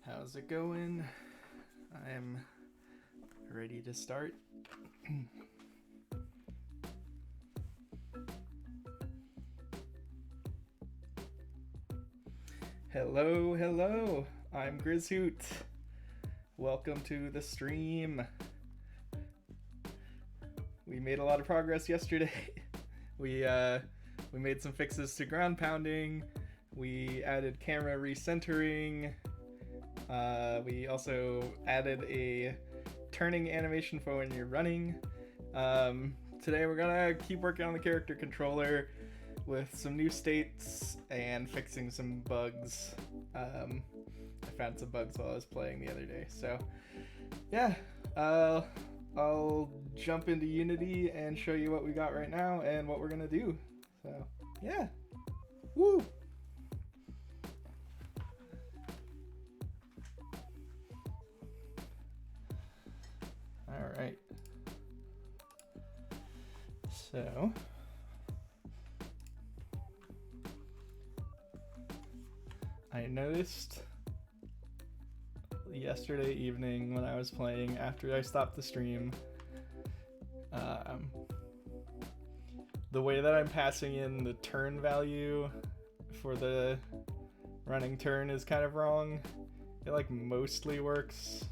How's it going? I'm ready to start. Hello. I'm Grizzhoot. Welcome to the stream. We made a lot of progress yesterday. We made some fixes to ground pounding. We added camera recentering. We also added a turning animation for when you're running. Today we're gonna keep working on the character controller with some new states and fixing some bugs. I found some bugs while I was playing the other day. So yeah, I'll jump into Unity and show you what we got right now and what we're gonna do. So yeah, woo! All right. So I noticed yesterday evening when I was playing after I stopped the stream, the way that I'm passing in the turn value for the running turn is kind of wrong. It like mostly works.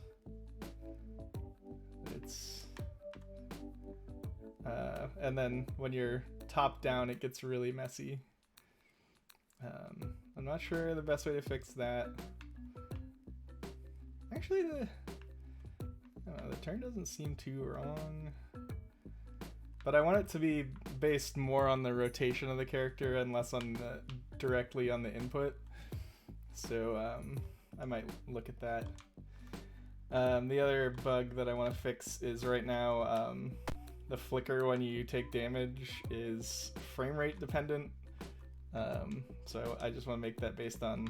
It's and then when you're top down it gets really messy. I'm not sure the best way to fix that. Actually, the turn doesn't seem too wrong, but I want it to be based more on the rotation of the character and less on directly on the input. So I might look at that. The other bug that I want to fix is right now the flicker when you take damage is frame rate dependent. So I just want to make that based on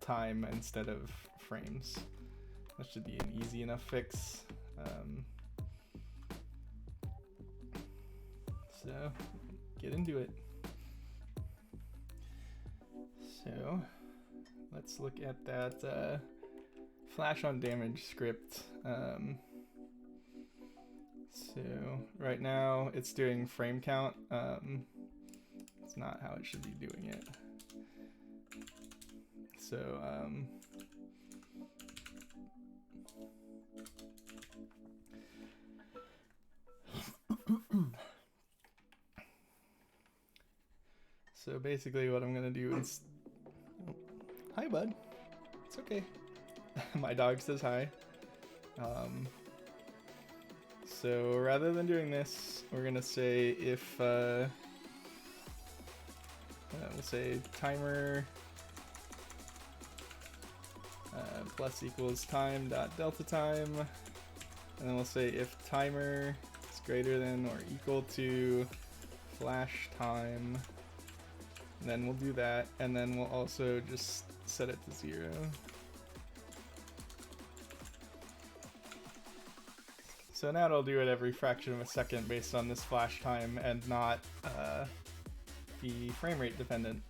time instead of frames. That should be an easy enough fix. So get into it. So let's look at that flash on damage script. So right now it's doing frame count. It's not how it should be doing it. So so basically what I'm gonna do is, hi bud, it's okay. My dog says hi. So rather than doing this, we're gonna say if we'll say timer plus equals time dot delta time, and then we'll say if timer is greater than or equal to flash time, and then we'll do that, and then we'll also just set it to 0. So now it'll do it every fraction of a second based on this flash time and not be frame rate dependent.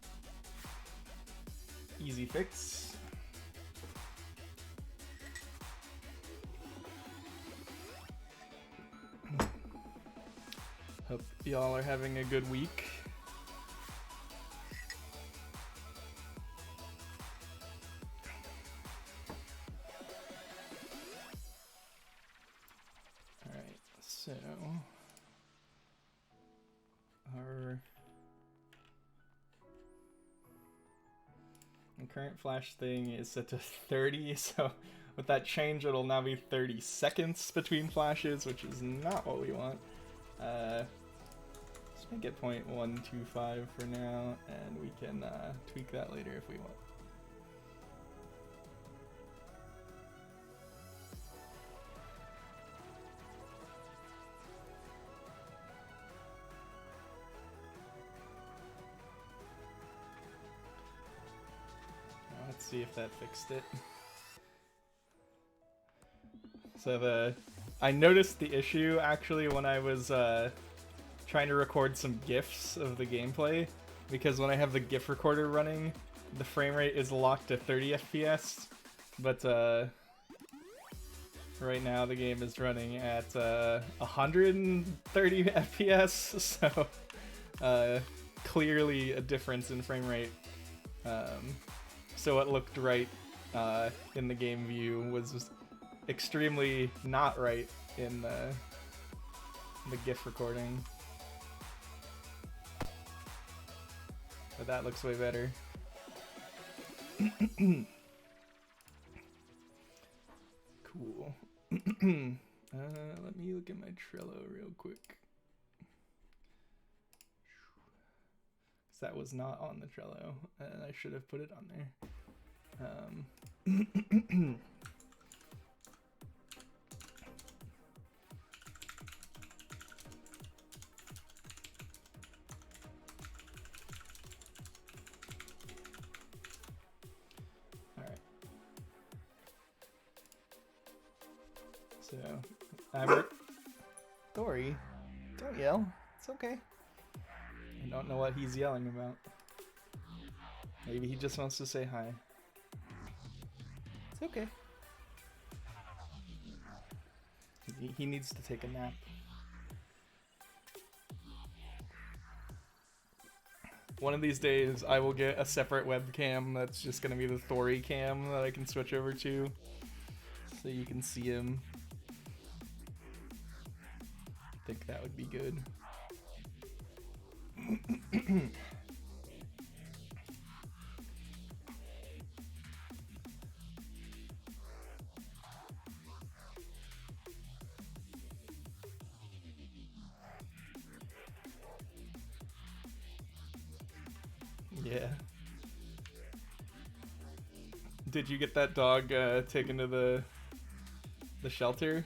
Easy fix. Hope y'all are having a good week. Alright, so our current flash thing is set to 30, so with that change it'll now be 30 seconds between flashes, which is not what we want. Let's make it 0.125 for now, and we can tweak that later if we want. Let's see if that fixed it. So I noticed the issue actually when I was trying to record some GIFs of the gameplay, because when I have the GIF recorder running, the frame rate is locked to 30 FPS, but right now the game is running at 130 FPS, so clearly a difference in frame rate. So what looked right in the game view was extremely not right in the GIF recording. But that looks way better. Cool. Let me look at my Trello real quick. That was not on the Trello, and I should have put it on there. All right. So, Dory, don't yell. It's okay. I don't know what he's yelling about. Maybe he just wants to say hi. It's okay. He needs to take a nap. One of these days I will get a separate webcam that's just gonna be the Thory cam that I can switch over to, so you can see him. I think that would be good. Yeah. Did you get that dog taken to the shelter?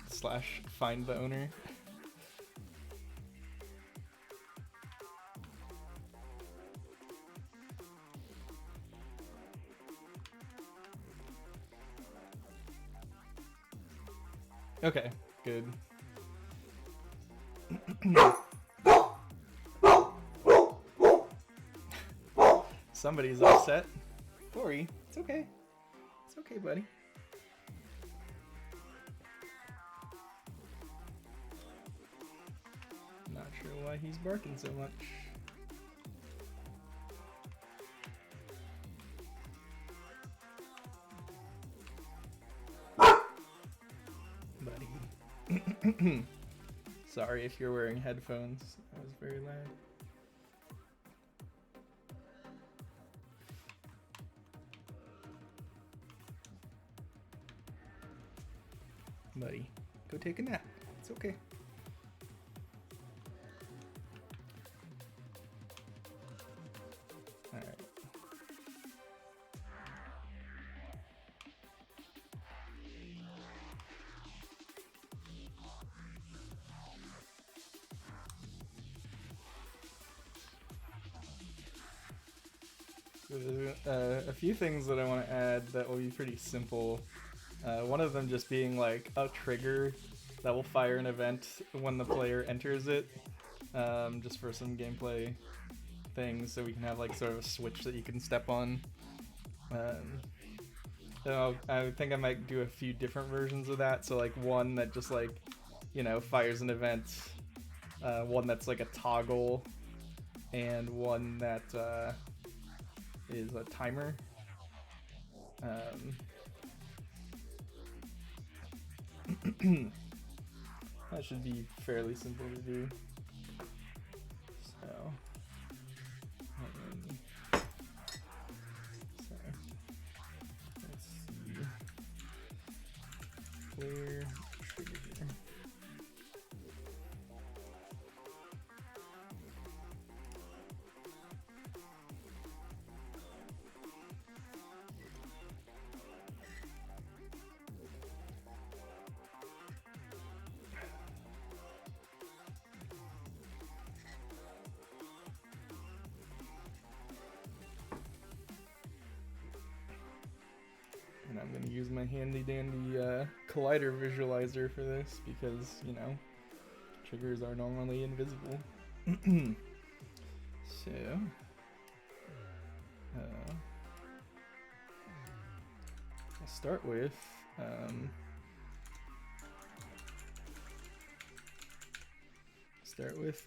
Slash find the owner. Okay, good. Somebody's upset. Thory, it's okay. It's okay, buddy. Not sure why he's barking so much. Buddy. Sorry if you're wearing headphones. That was very loud. Buddy, go take a nap. It's okay. All right. A few things that I want to add that will be pretty simple. One of them just being like a trigger that will fire an event when the player enters it, just for some gameplay things, so we can have like sort of a switch that you can step on. So I think I might do a few different versions of that. So like one that just like, you know, fires an event, one that's like a toggle, and one that is a timer. That should be fairly simple to do. So, let's see. Player trigger. And I'm going to use my handy dandy collider visualizer for this because, you know, triggers are normally invisible. So, I'll start with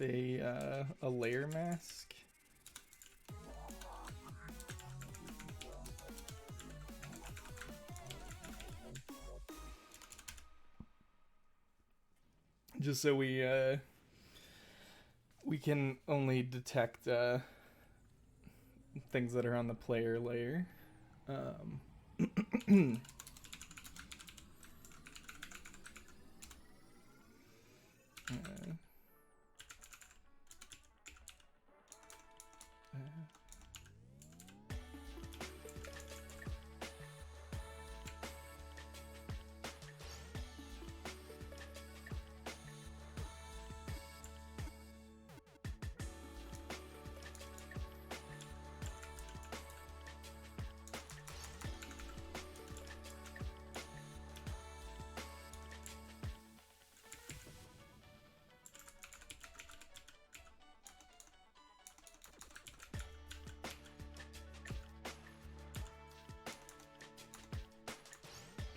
a layer mask. Just so we can only detect things that are on the player layer.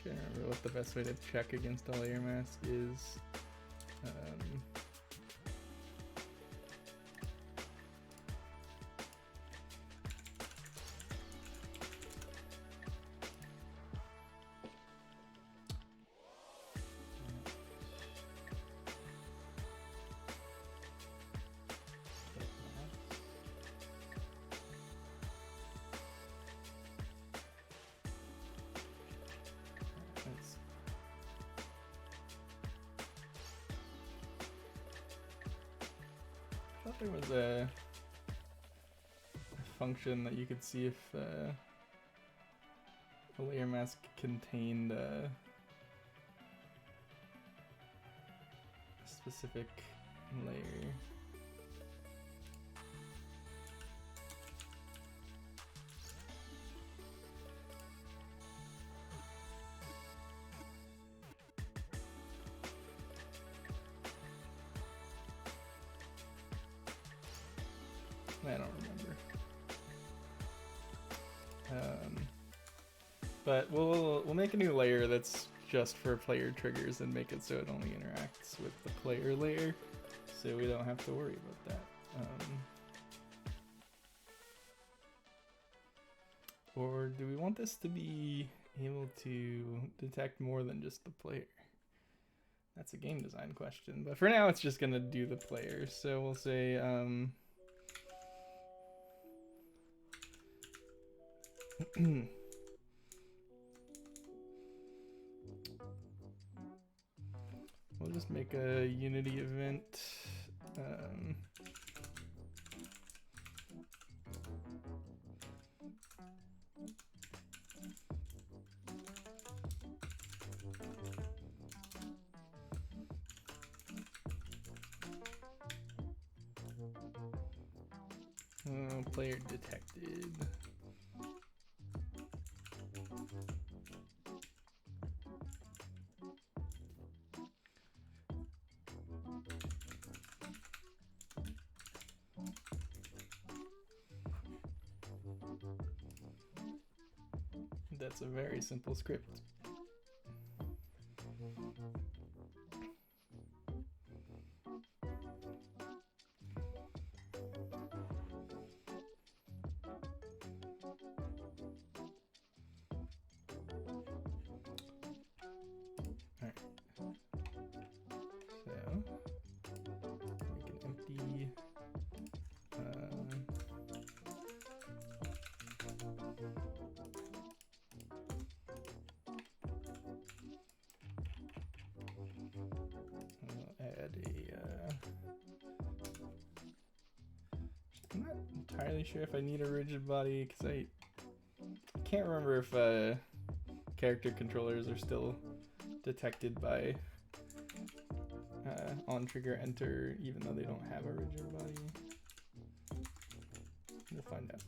Can't remember what the best way to check against a layer mask is. I thought there was a function that you could see if a layer mask contained a specific layer. I don't remember. But we'll make a new layer that's just for player triggers and make it so it only interacts with the player layer, so we don't have to worry about that. Or do we want this to be able to detect more than just the player? That's a game design question, but for now it's just gonna do the player. So we'll say we'll just make a Unity event. Player detected. That's a very simple script. I'm not entirely sure if I need a rigid body because I can't remember if character controllers are still detected by on trigger enter even though they don't have a rigid body. We'll find out.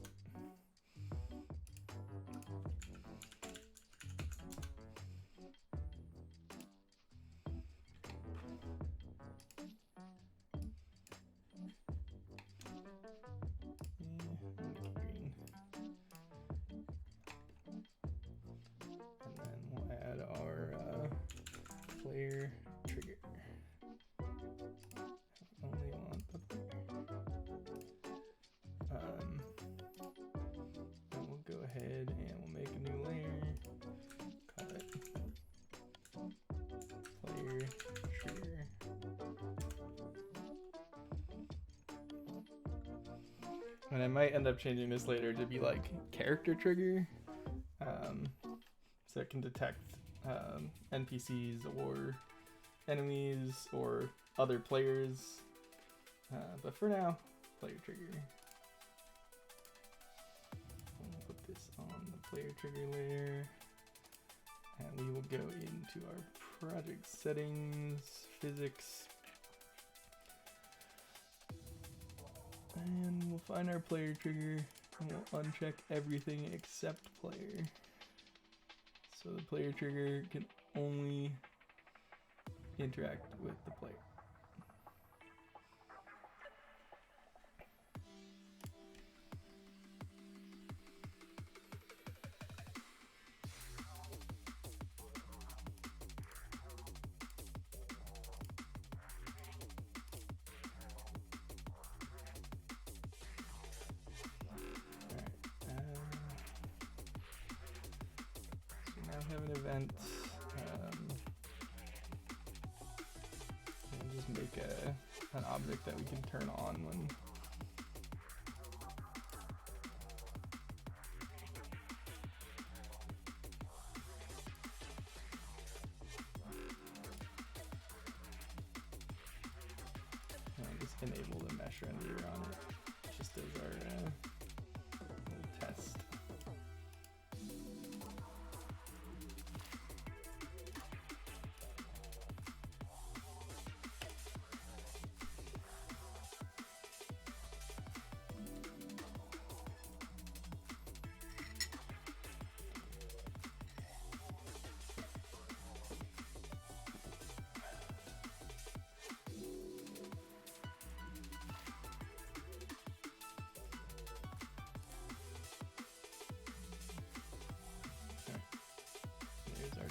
player trigger. And I might end up changing this later to be like character trigger, so it can detect NPCs or enemies or other players. But for now, player trigger. We'll put this on the player trigger layer, and we will go into our project settings, physics, and we'll find our player trigger, and we'll uncheck everything except player. So the player trigger can only interact with the player. Have an event, and just make an object that we can turn on when just enable the mesh renderer on it, just as our little test.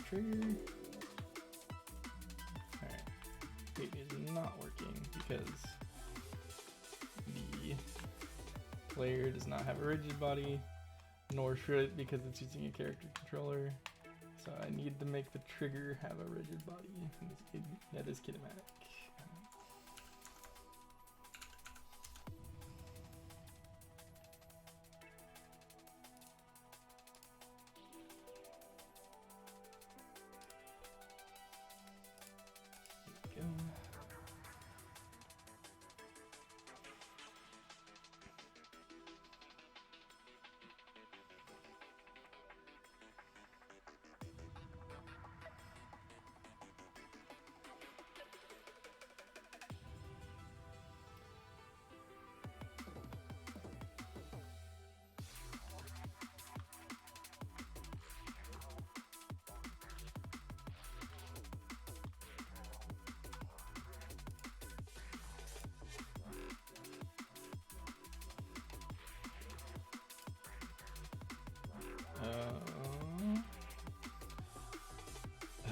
Trigger. Alright, it is not working because the player does not have a rigid body, nor should it because it's using a character controller. So I need to make the trigger have a rigid body. That is kinematic.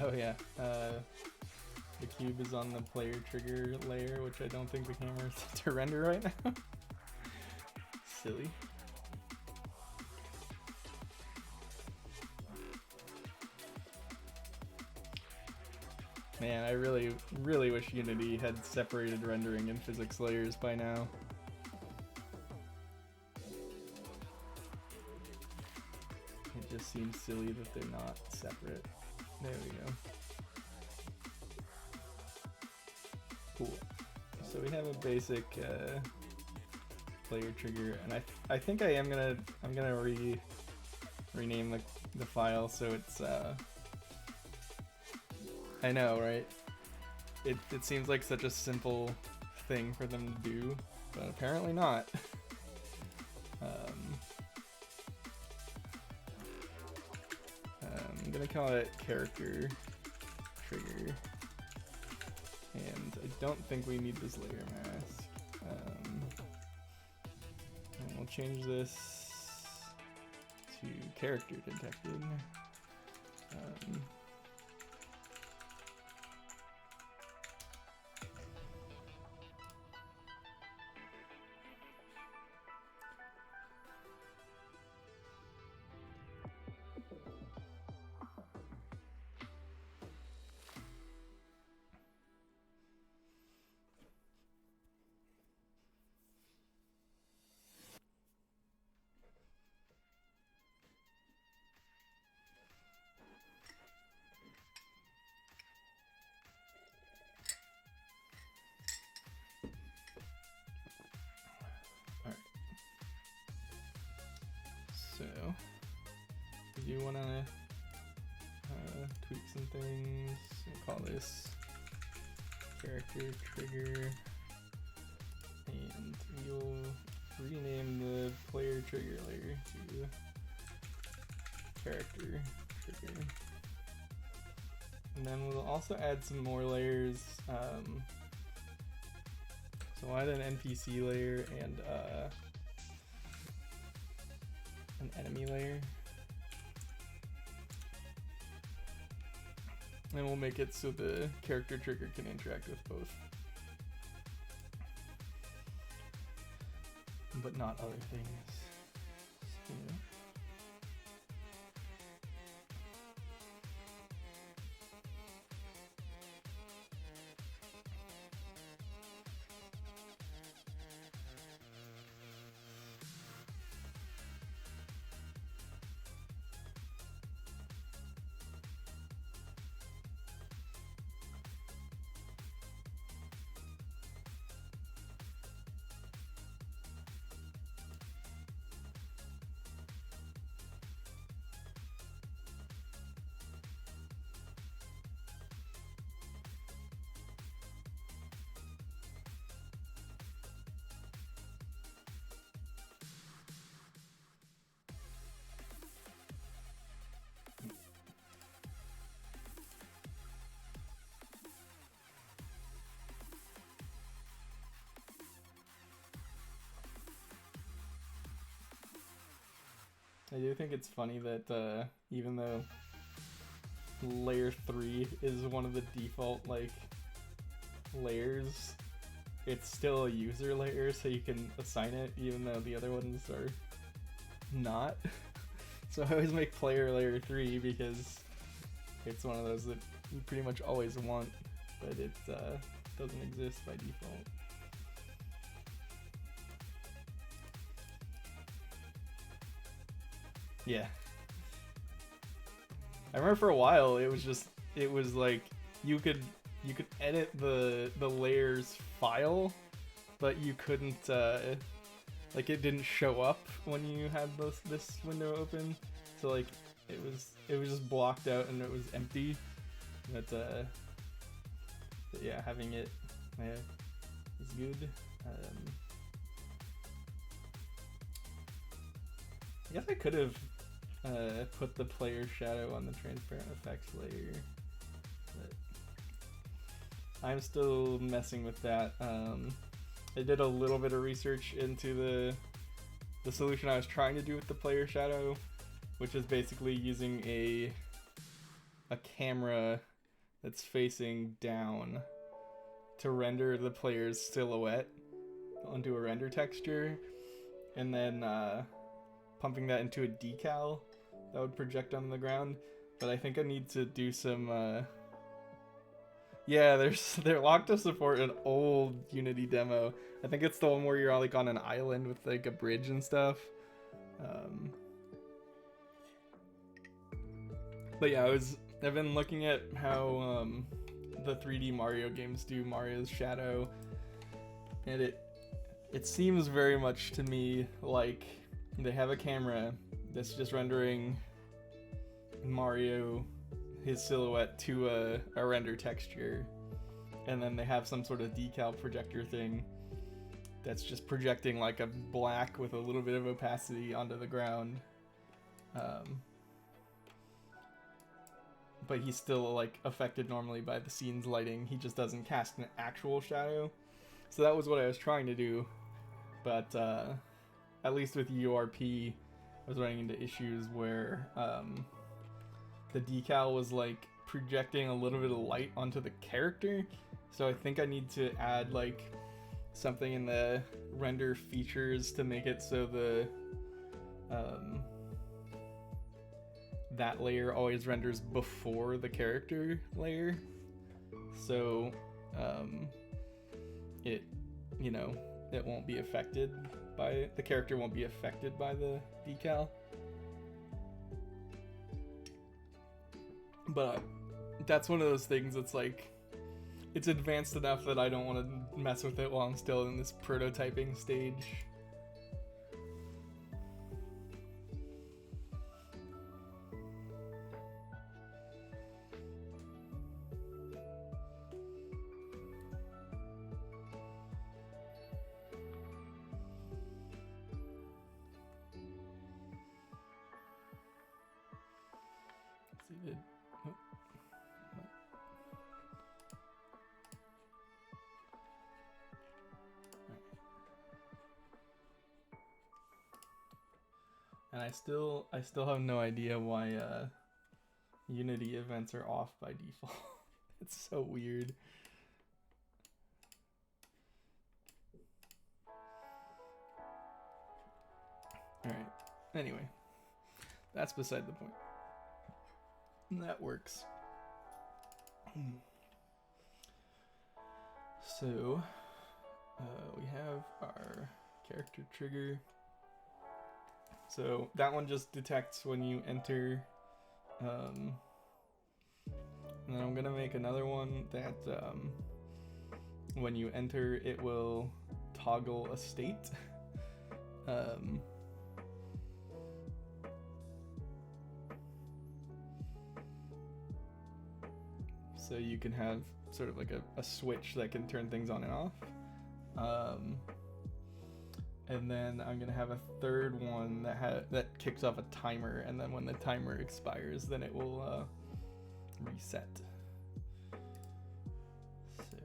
Oh yeah, the cube is on the player trigger layer, which I don't think the camera is set to render right now. Silly. Man, I really wish Unity had separated rendering and physics layers by now. It just seems silly that they're not separate. There we go. Cool. So we have a basic player trigger, and I think I'm gonna rename the file so it's I know, right? It seems like such a simple thing for them to do, but apparently not. I'm gonna call it character trigger, and I don't think we need this layer mask. And we'll change this to character detected. do want to tweak some things. We'll call this character trigger, and we'll rename the player trigger layer to character trigger. And then we'll also add some more layers. So I'll add an NPC layer and an enemy layer. And we'll make it so the character trigger can interact with both, but not other things. So, I do think it's funny that even though layer 3 is one of the default like layers, it's still a user layer, so you can assign it even though the other ones are not. So I always make player layer 3 because it's one of those that you pretty much always want, but it doesn't exist by default. Yeah. I remember for a while it was like you could edit the layers file, but you couldn't like it didn't show up when you had this window open. So like it was just blocked out and it was empty. But yeah, having it is good. I guess I could have put the player shadow on the transparent effects layer, but I'm still messing with that. I did a little bit of research into the solution I was trying to do with the player shadow, which is basically using a camera that's facing down to render the player's silhouette onto a render texture, and then pumping that into a decal that would project on the ground. But I think I need to do some yeah, they're locked to support an old Unity demo. I think it's the one where you're like on an island with like a bridge and stuff. But yeah, I've been looking at how the 3D Mario games do Mario's shadow, and it seems very much to me like they have a camera that's just rendering Mario, his silhouette, to a render texture, and then they have some sort of decal projector thing that's just projecting like a black with a little bit of opacity onto the ground. But he's still like affected normally by the scene's lighting. He just doesn't cast an actual shadow. So that was what I was trying to do, but at least with URP, I was running into issues where the decal was like projecting a little bit of light onto the character. So I think I need to add like something in the render features to make it so the that layer always renders before the character layer. So it, you know, it won't be affected by, the character won't be affected by the decal. But that's one of those things that's like, it's advanced enough that I don't want to mess with it while I'm still in this prototyping stage. And I still have no idea why Unity events are off by default. It's so weird. Alright, anyway, that's beside the point. That works. So, we have our character trigger. So that one just detects when you enter. And then I'm gonna make another one that when you enter, it will toggle a state. So you can have sort of like a switch that can turn things on and off. And then I'm gonna have a third one that kicks off a timer, and then when the timer expires, then it will reset. So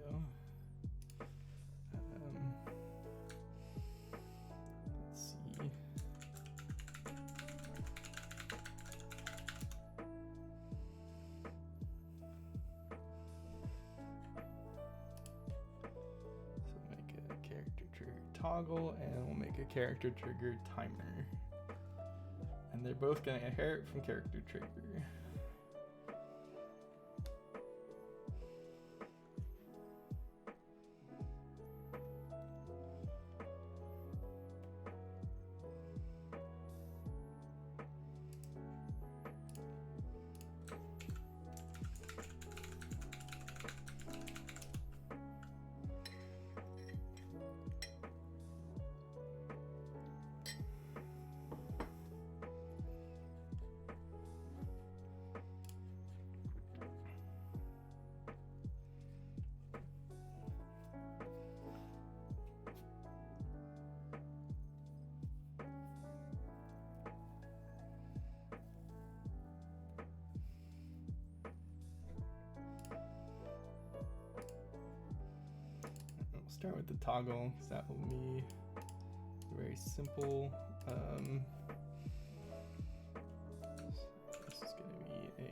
let's see. Toggle, and we'll make a character trigger timer, and they're both going to inherit from character trigger. Start with the toggle, because that will be very simple. This is going to be a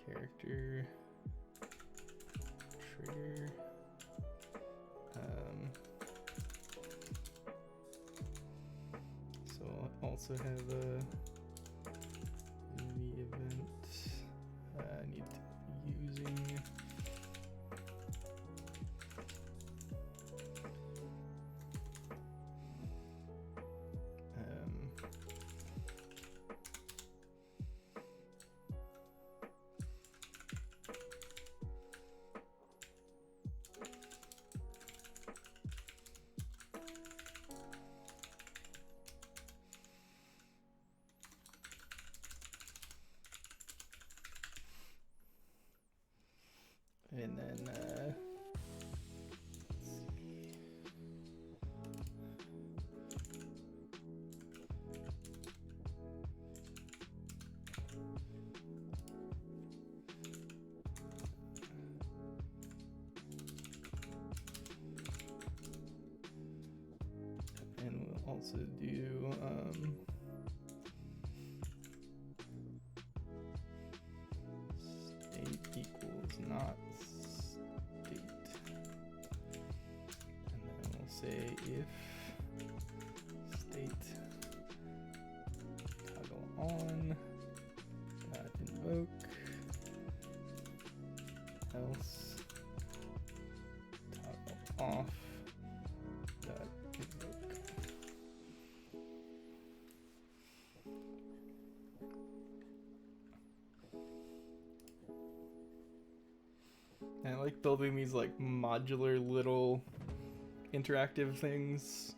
character trigger. So I'll also have a Unity event. I need to be using. And then let's see. And we'll also do state equals not state, and then we'll say if state toggle on dot invoke else toggle off dot invoke. And I like building these like modular little interactive things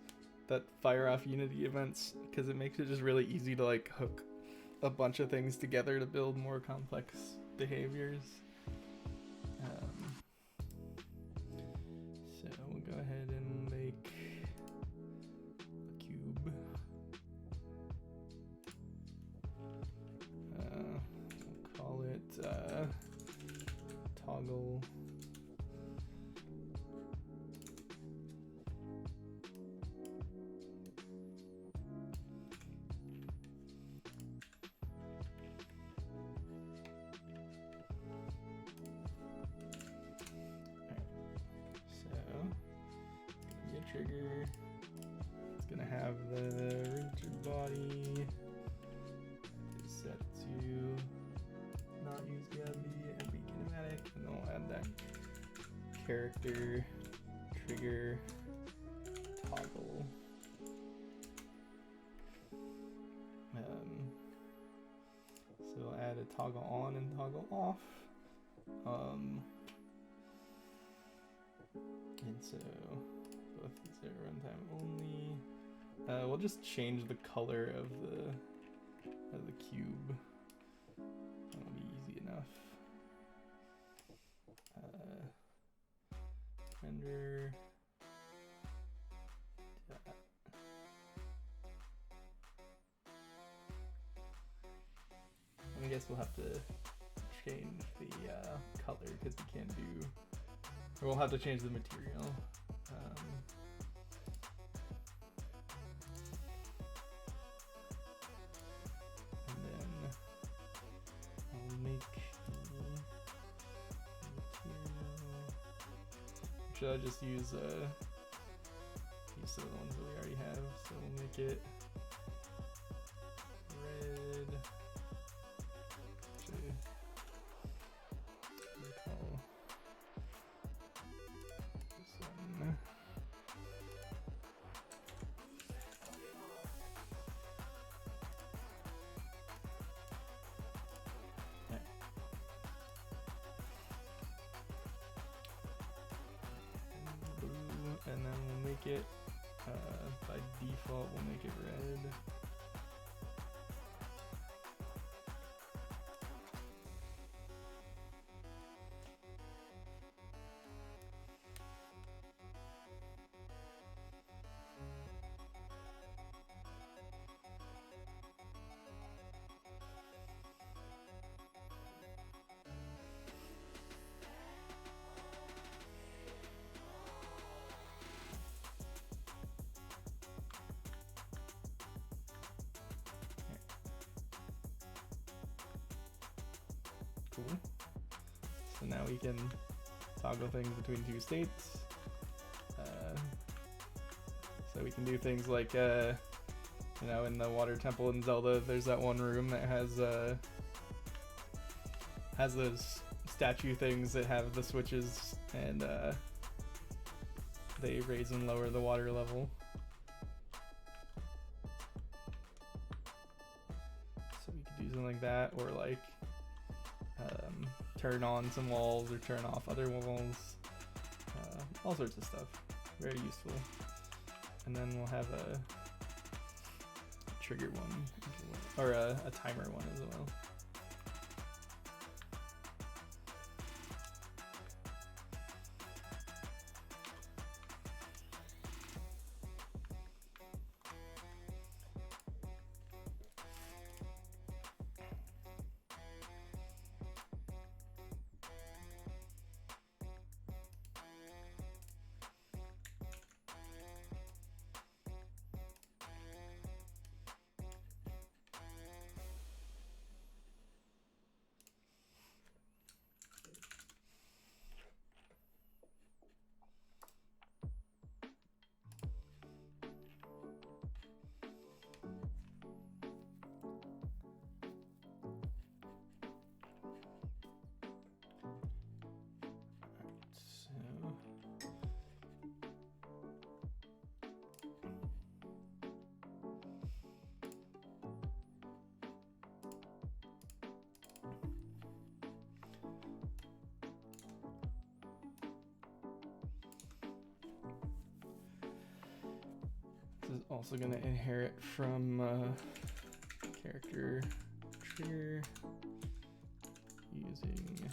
that fire off Unity events, because it makes it just really easy to like hook a bunch of things together to build more complex behaviors. So we'll go ahead and make a cube. We'll call it toggle trigger. It's gonna have the rigid body set to not use gravity and be kinematic, and then we'll add that character trigger toggle. So we'll add a toggle on and toggle off. And so both these are runtime only. We'll just change the color of the cube. That'll be easy enough. Render. I guess we'll have to change the color because we can't do, or we'll have to change the material. And then I'll make the material. Should I just use the ones that we already have? So we'll make it red. And then we'll make it, by default, we'll make it red. Cool. So now we can toggle things between two states. So we can do things like, you know, in the water temple in Zelda, there's that one room that has those statue things that have the switches, and they raise and lower the water level. So we could do something like that, or like turn on some walls or turn off other walls, all sorts of stuff. Very useful. And then we'll have a trigger one, or a timer one as well. This is also going to inherit from character trigger using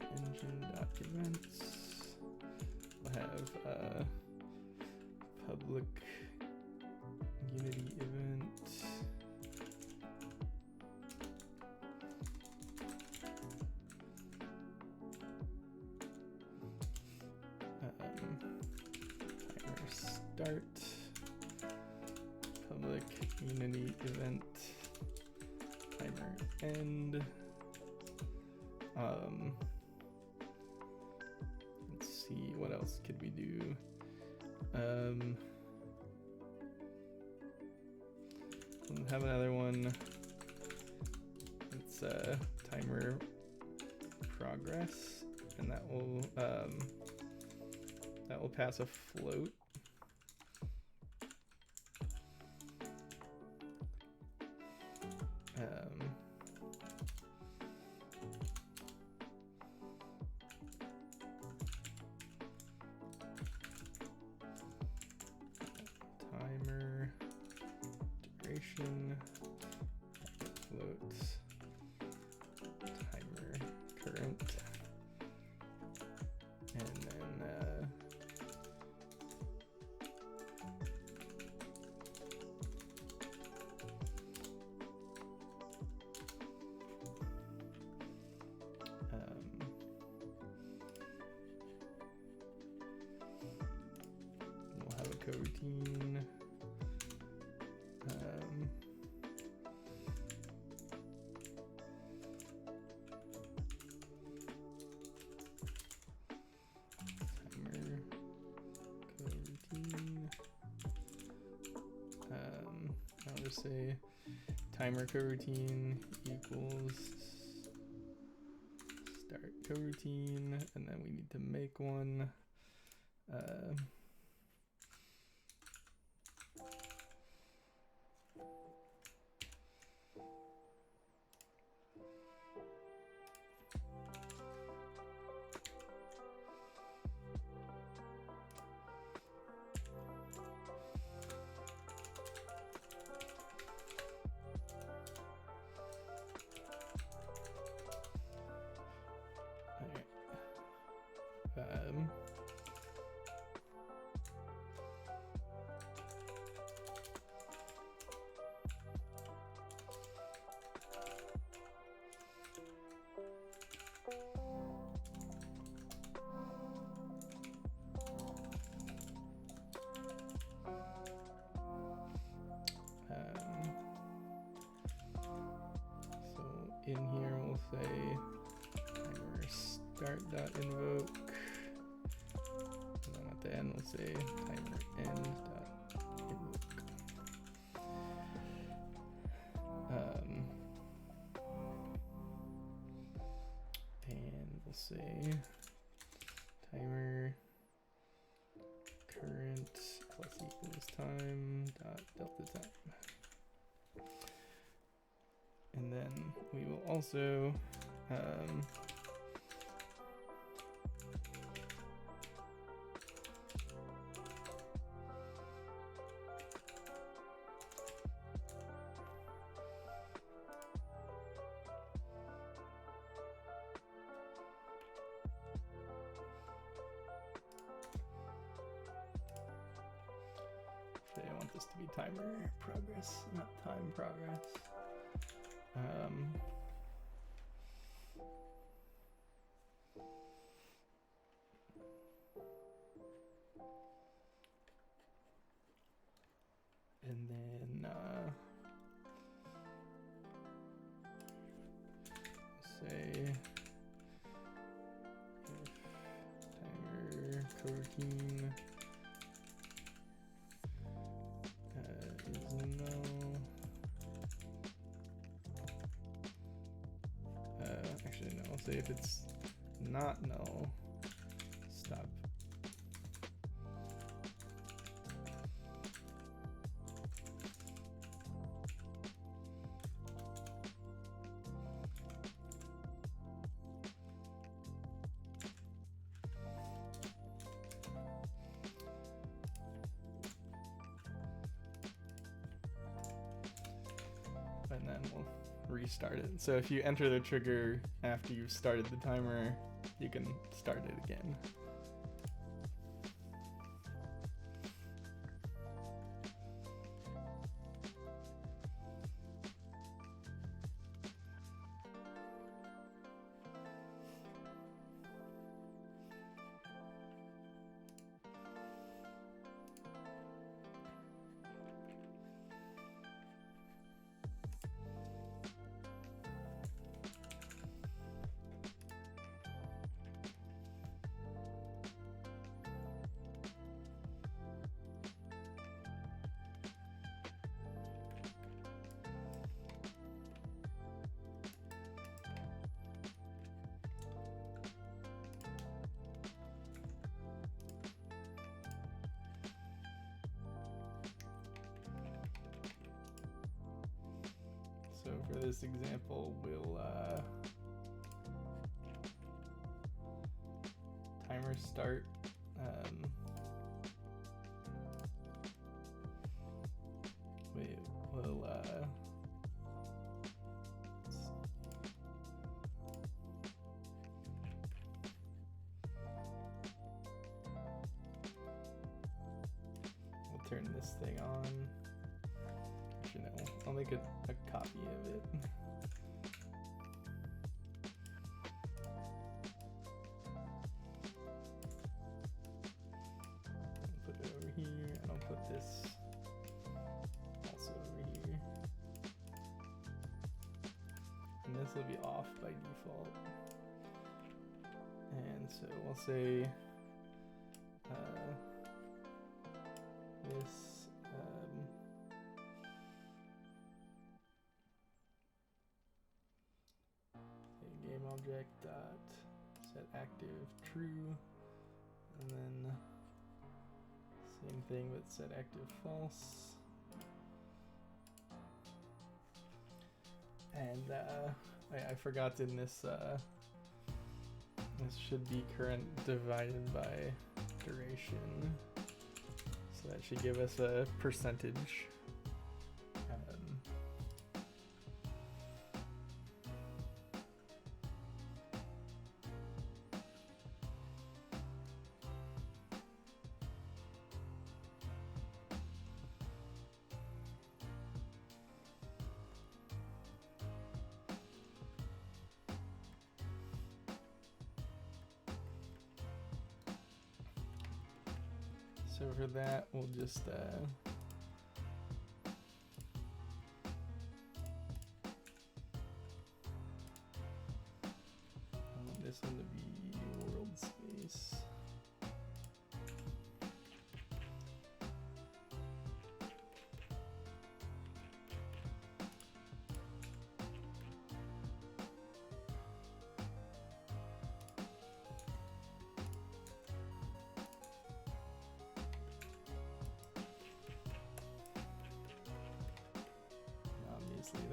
engine.events. We'll have public unity event. Timer start, public unity event, timer end. Let's see, what else could we do? We'll have another one. It's timer progress, and that will pass a float. Timer duration floats timer current, and then we'll have a coroutine. I'll just say timer coroutine equals start coroutine, and then we need to make one. In here we'll say timer start.invoke, and then at the end we'll say timer end.invoke. And we'll say timer current plus equals time dot delta time. And then we will also actually I want this to be timer progress, not time progress. And then say if timer coroutine is null. Actually, no, I'll say if it's not null, stop. And then we'll restart it. So if you enter the trigger after you've started the timer, you can start it again. this example, we'll timer start. We'll turn this thing on. Actually, no, I'll make a copy of it. Put it over here, and I'll put this also over here. And this will be off by default. And so we'll say this game object dot set active true, and then same thing with set active false. And I forgot in this this should be current divided by duration. So that should give us a percentage. So for that, we'll just I want this one to be world space.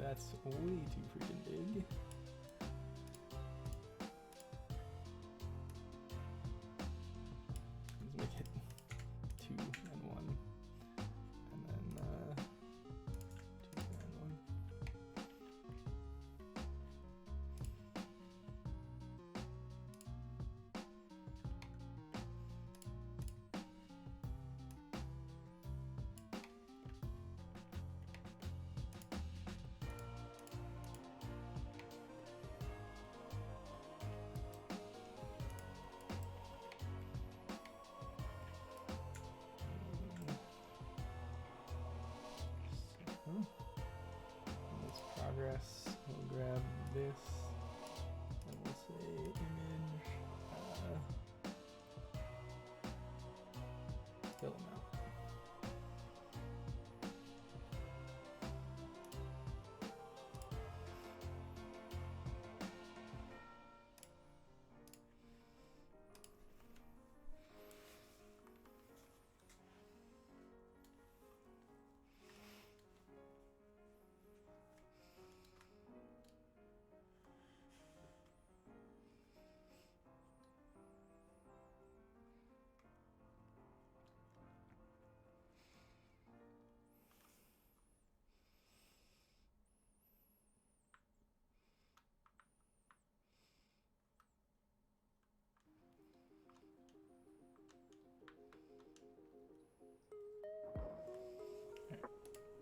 That's way too freaking big. Let's make it 2 and 1. And then 2 and 1. Let's progress. We'll grab this and we'll say image fill amount.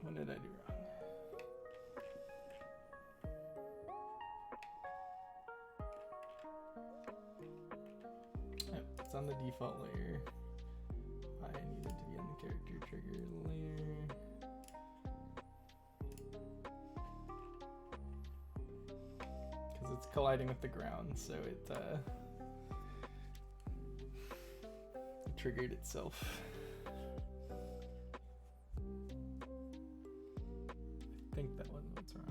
What did I do wrong? Oh, it's on the default layer. I needed to be on the character trigger layer. Because it's colliding with the ground, so it triggered itself. I think that was what's wrong.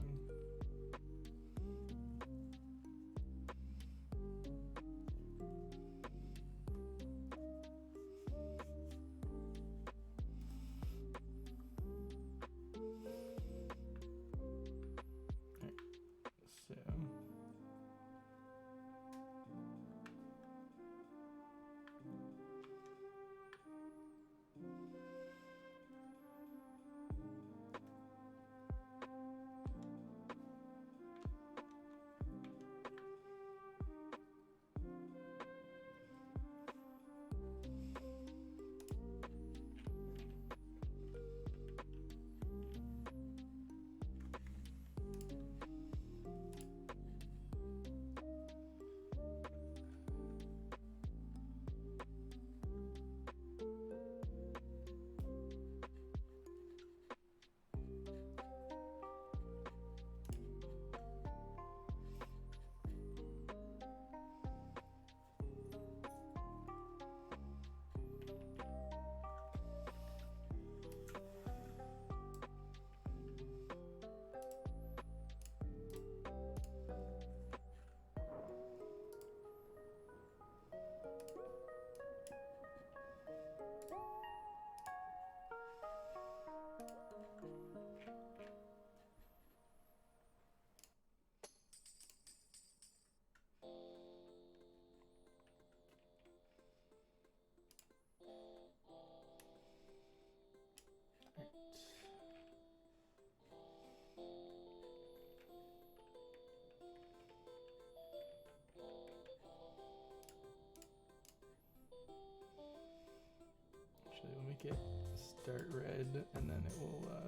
make it start red, and then it will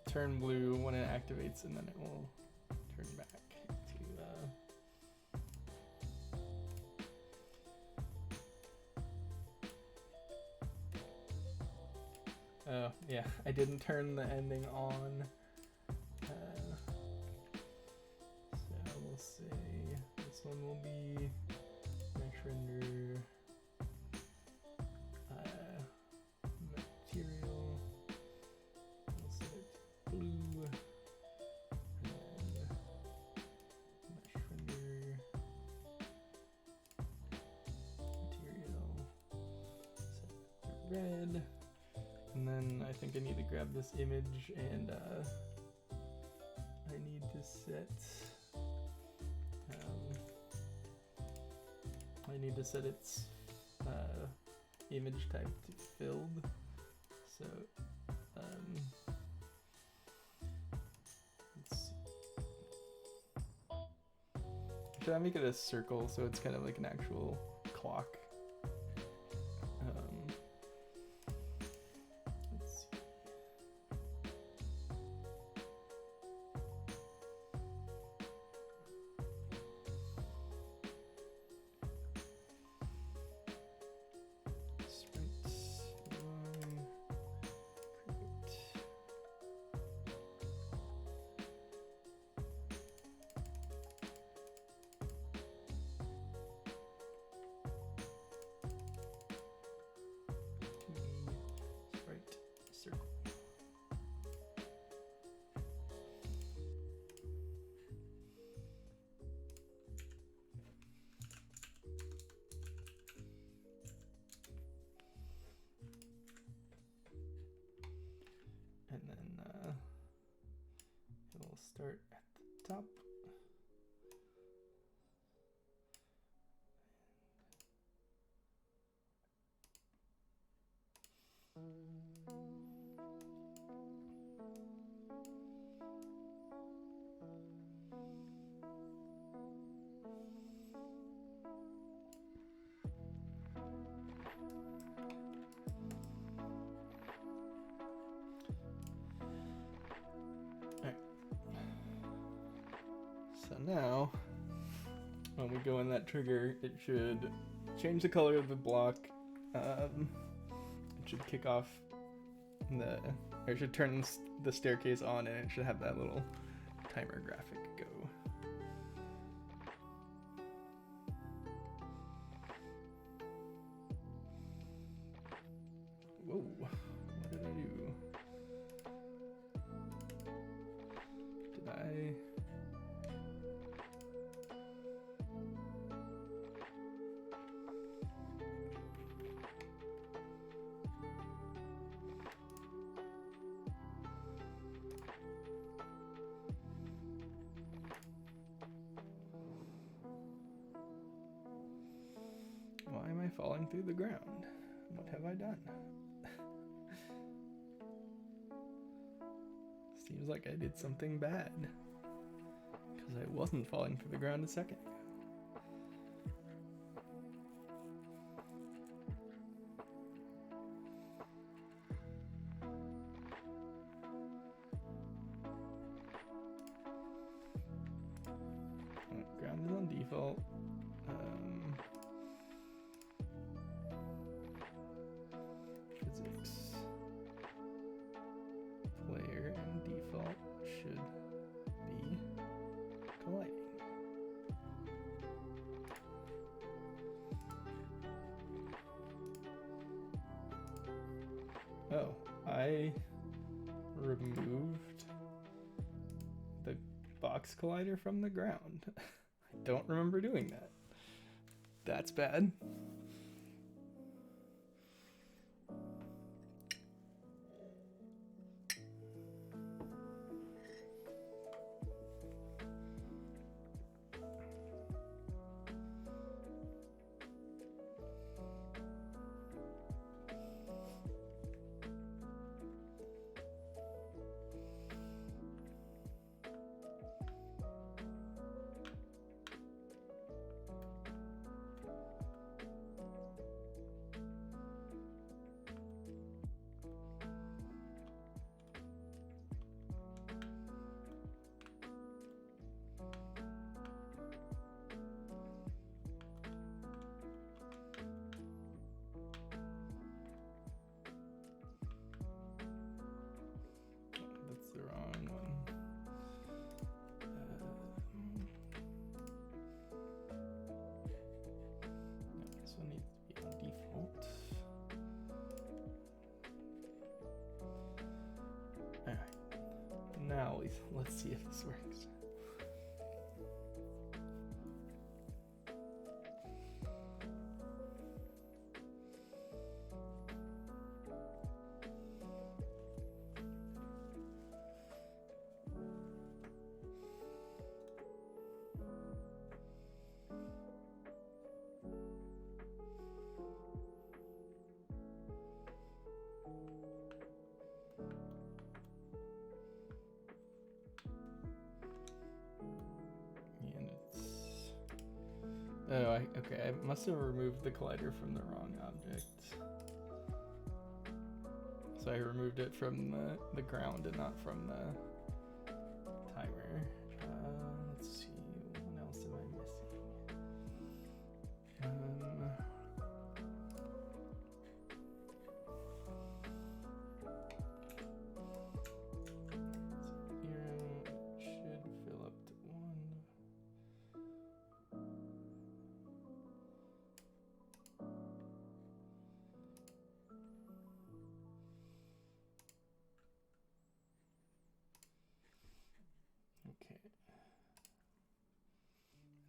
turn blue when it activates, and then it will turn back to oh yeah, I didn't turn the ending on. So we'll say this one will be mesh render material. We'll set it blue, and then mesh render material, set it to red. And then I think I need to grab this image, and I need to set its image type to filled. So let's see. Should I make it a circle so it's kind of like an actual clock? And then it'll start at the top. So now, when we go in that trigger, it should change the color of the block. It should kick off or it should turn the staircase on, and it should have that little timer graphic go. Whoa, what did I do? Did I... Why am I falling through the ground? What have I done? Seems like I did something bad, because I wasn't falling through the ground a second ago. Ground is on default. Physics player and default should be colliding. Oh, I removed the box collider from the ground. I don't remember doing that. That's bad. now let's see if this works. Oh, okay, I must have removed the collider from the wrong object. So I removed it from the ground and not from the timer. Let's see, what else am I missing?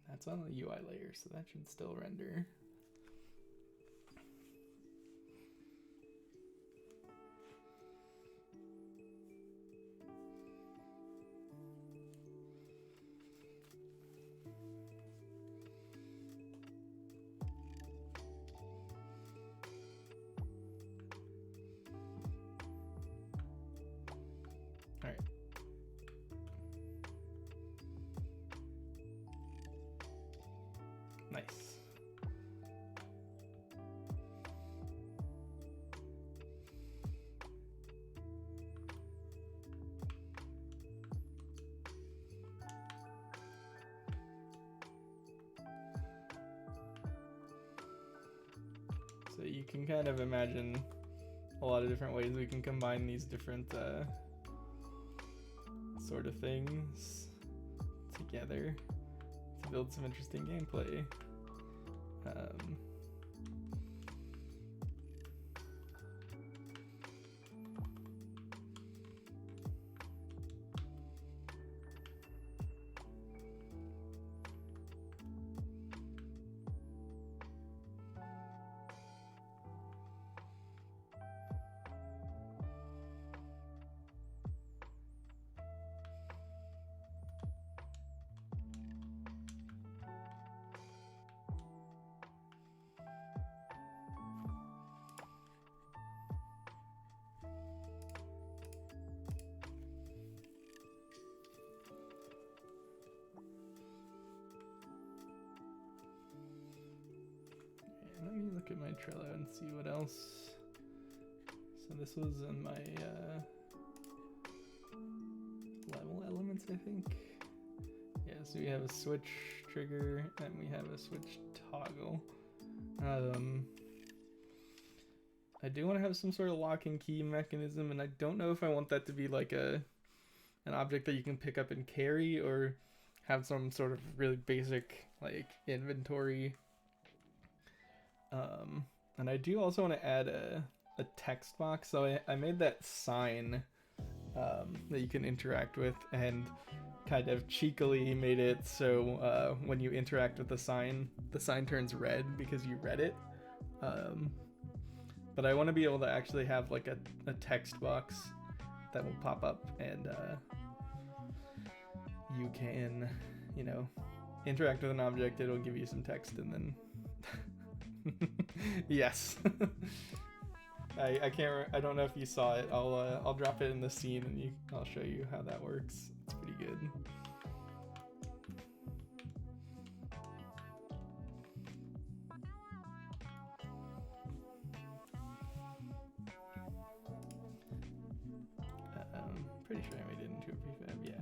That's on the UI layer, so that should still render. All right. Nice. So you can kind of imagine a lot of different ways we can combine these different sort of things together to build some interesting gameplay. Let me look at my Trello and see what else. So this was in my level elements, I think. Yeah, so we have a switch trigger and we have a switch toggle. I do want to have some sort of lock and key mechanism, and I don't know if I want that to be like an object that you can pick up and carry, or have some sort of really basic like inventory. And I do also want to add a text box. So I made that sign that you can interact with, and kind of cheekily made it so when you interact with the sign turns red because you read it. But I want to be able to actually have like a text box that will pop up, and you can, interact with an object. It'll give you some text, and then yes. I don't know if you saw it. I'll drop it in the scene, and I'll show you how that works. It's pretty good. Pretty sure I made it into a prefab, yeah.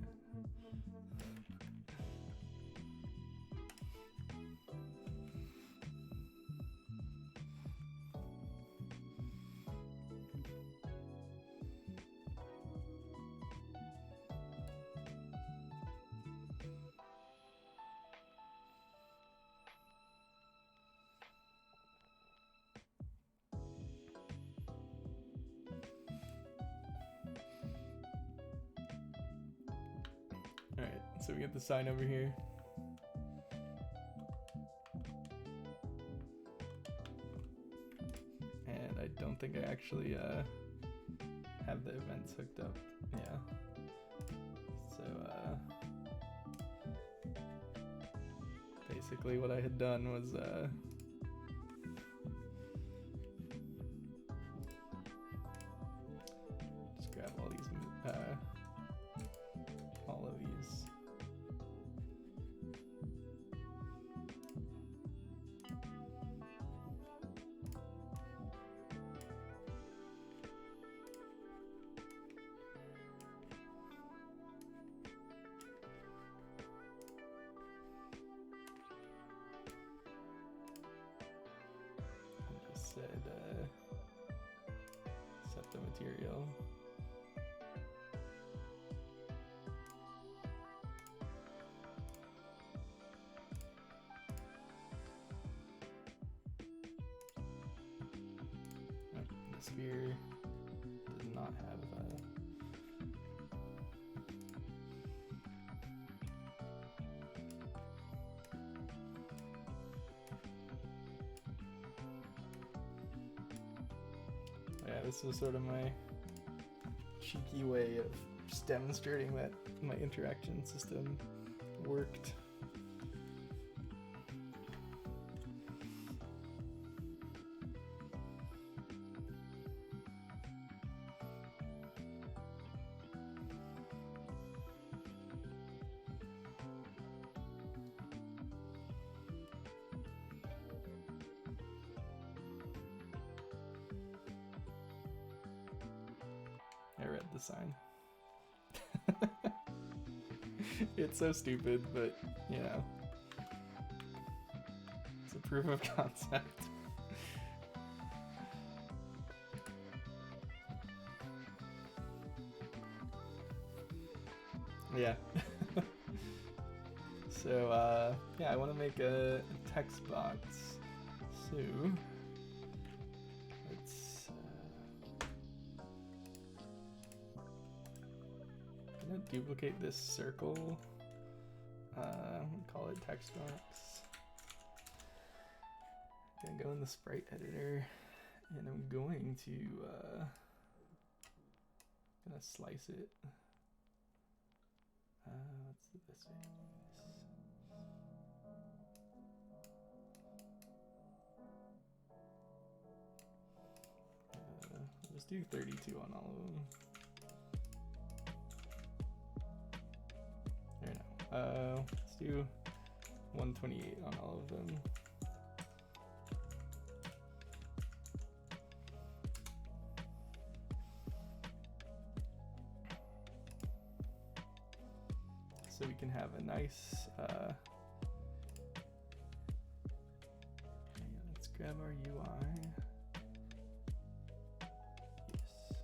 So we get the sign over here. And I don't think I actually have the events hooked up. Yeah. So basically what I had done was just grab all these all of these. Said set the material. The sphere does not have yeah, this was sort of my cheeky way of just demonstrating that my interaction system worked. I read the sign. It's so stupid, but you know, it's a proof of concept. Yeah. So yeah, I want to make a text box. So let's I'm gonna duplicate this circle. Call it text box. Gonna go in the sprite editor, and I'm going to gonna slice it. What's the best way to do this? Let's do 32 on all of them. There now. Let's do 128 on all of them. So we can have a nice, let's grab our UI. Yes.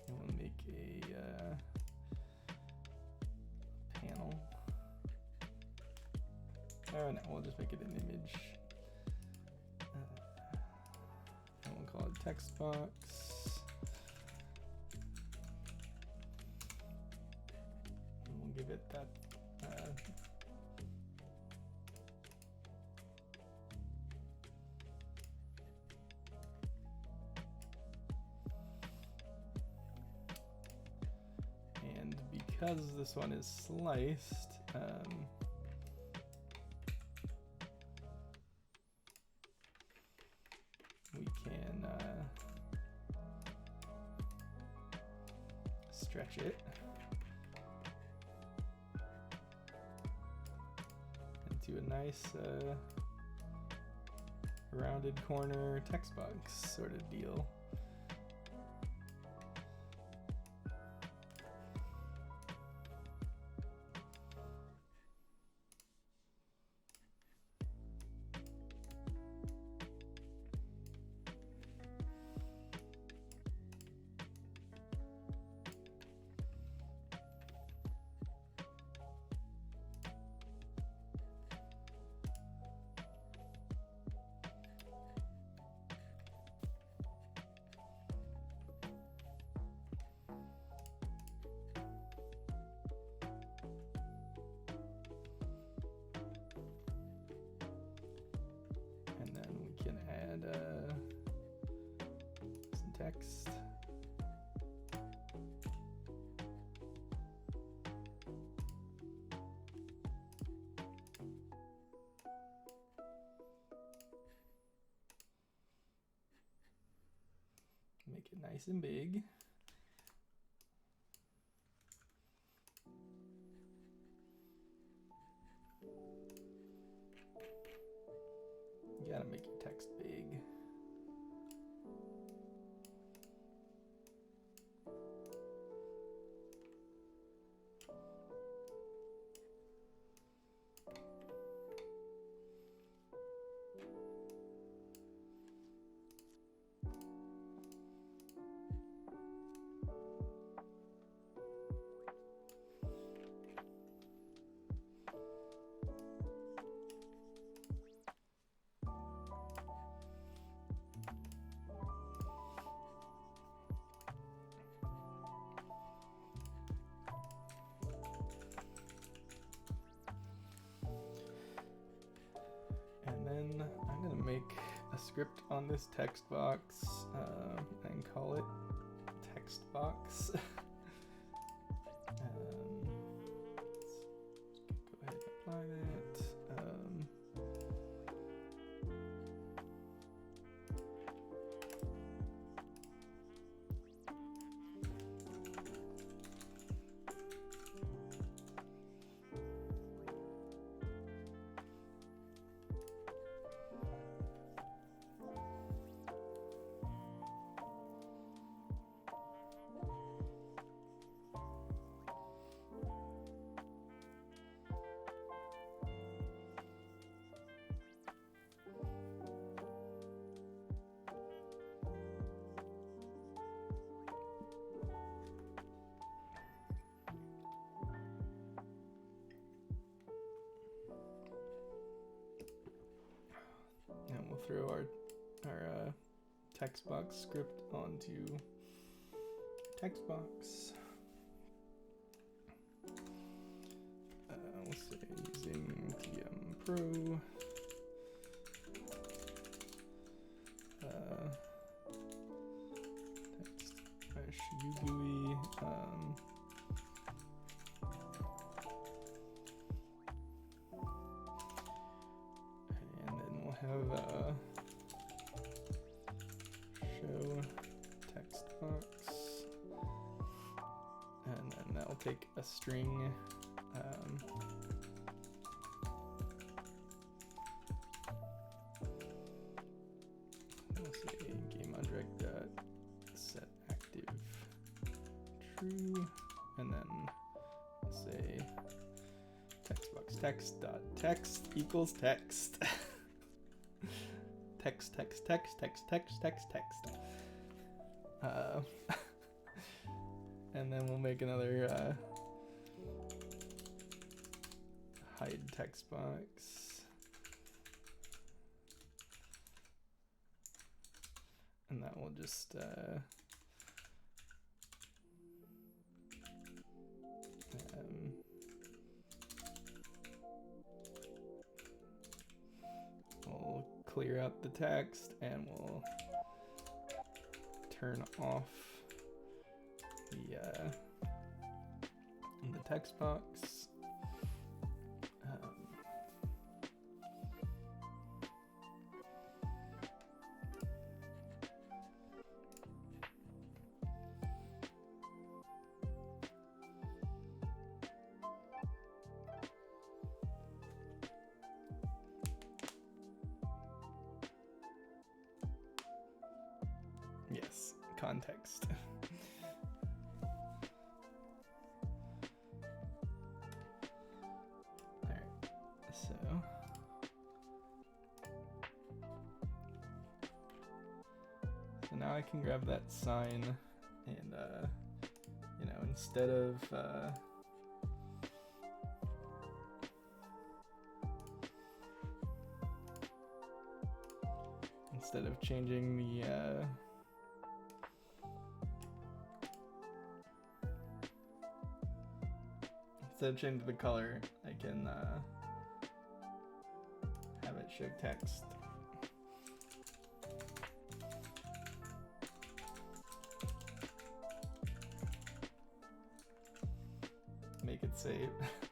And we'll make a panel. Oh no, we'll just make it an image. And we'll call it text box. Give it that and because this one is sliced, we can stretch it into a nice rounded corner text box sort of deal. add some text. Make it nice and big. You gotta make your text big. I'm gonna make a script on this text box and call it text box. Let's go ahead and apply that. And we'll throw our text box script onto text box. We'll say using TM Pro. Text UGUI. Have show text box, and then that'll take a string. We'll say game_object dot set active true, and then we'll say text box text dot text equals text. Text. And then we'll make another hide text box. And that will just we'll clear out the text and we'll turn off the text box. Yes, context. Alright, so now I can grab that sign and instead of changing the color, I can have it show text. say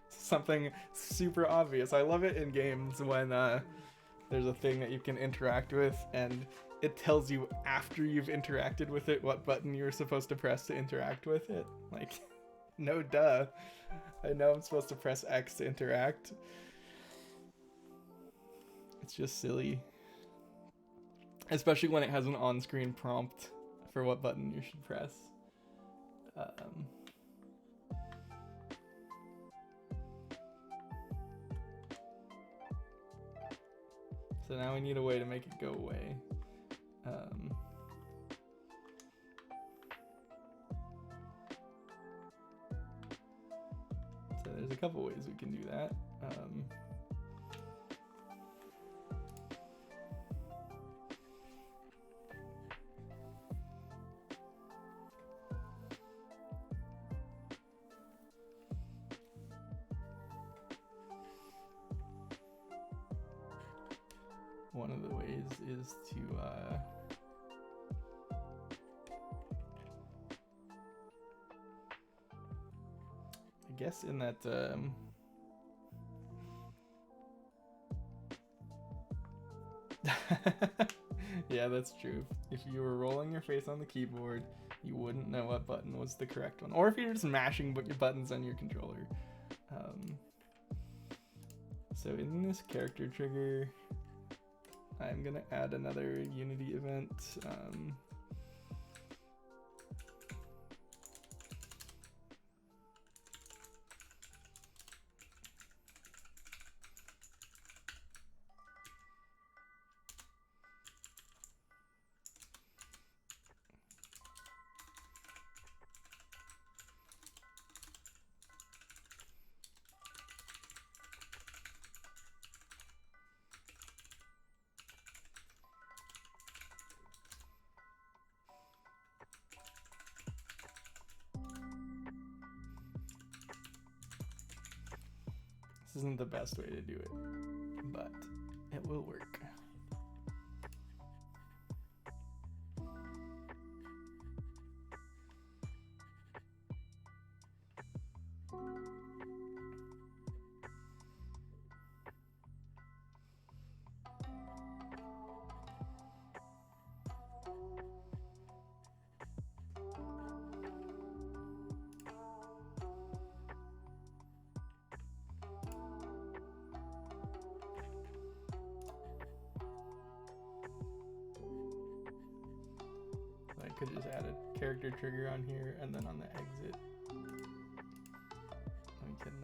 something super obvious. I love it in games when there's a thing that you can interact with and it tells you after you've interacted with it what button you're supposed to press to interact with it. Like, no duh. I know I'm supposed to press X to interact. It's just silly. Especially when it has an on-screen prompt for what button you should press. So now we need a way to make it go away. So there's a couple ways we can do that. One of the ways is to I guess in that yeah, that's true. If you were rolling your face on the keyboard, you wouldn't know what button was the correct one. Or if you're just mashing your buttons on your controller. So in this character trigger, I'm gonna add another Unity event. This isn't the best way to do it, but it will work. I could just add a character trigger on here, and then on the exit, we can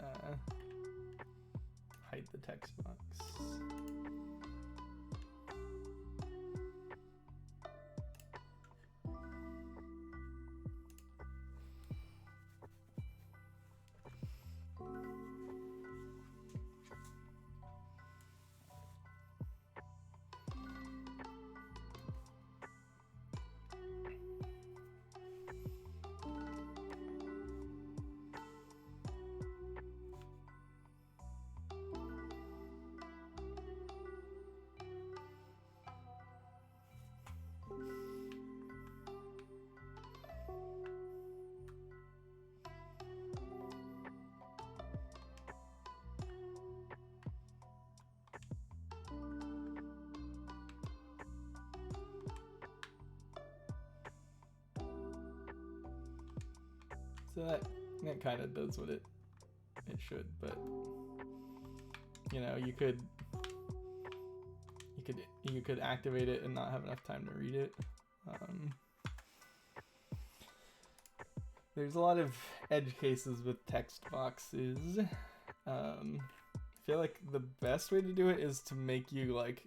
hide the text box. So that kind of does what it should, but you know, you could activate it and not have enough time to read it. There's a lot of edge cases with text boxes. I feel like the best way to do it is to make you like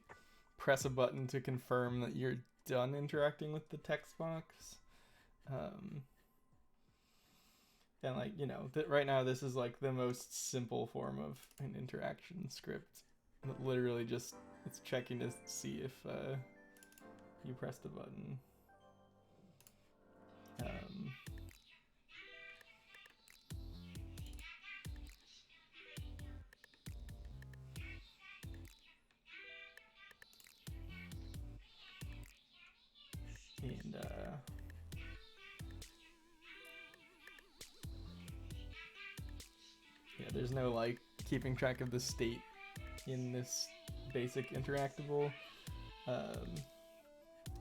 press a button to confirm that you're done interacting with the text box. And like, you know, right now this is like the most simple form of an interaction script. Literally just, it's checking to see if you pressed a button. And there's no like keeping track of the state in this basic interactable.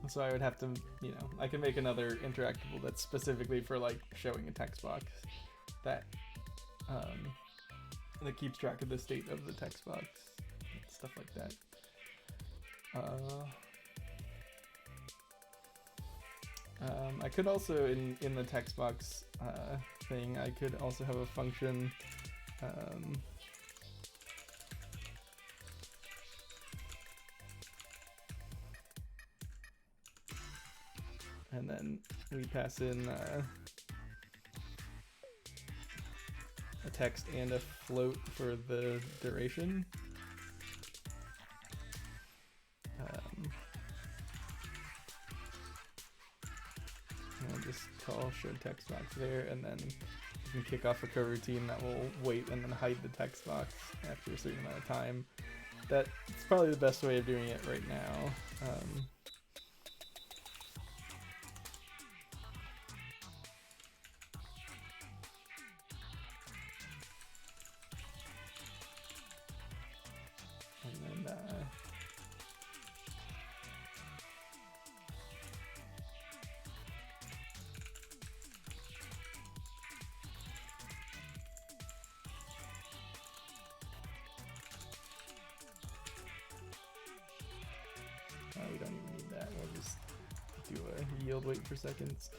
So I would have to, you know, I can make another interactable that's specifically for like showing a text box that that keeps track of the state of the text box, stuff like that. I could also in the text box thing, I could also have a function. And then we pass in a text and a float for the duration. And I'll just call show text box there, and then you can kick off a coroutine that will wait and then hide the text box after a certain amount of time. That's probably the best way of doing it right now. And then we don't even need that. We'll just do a yield wait for seconds.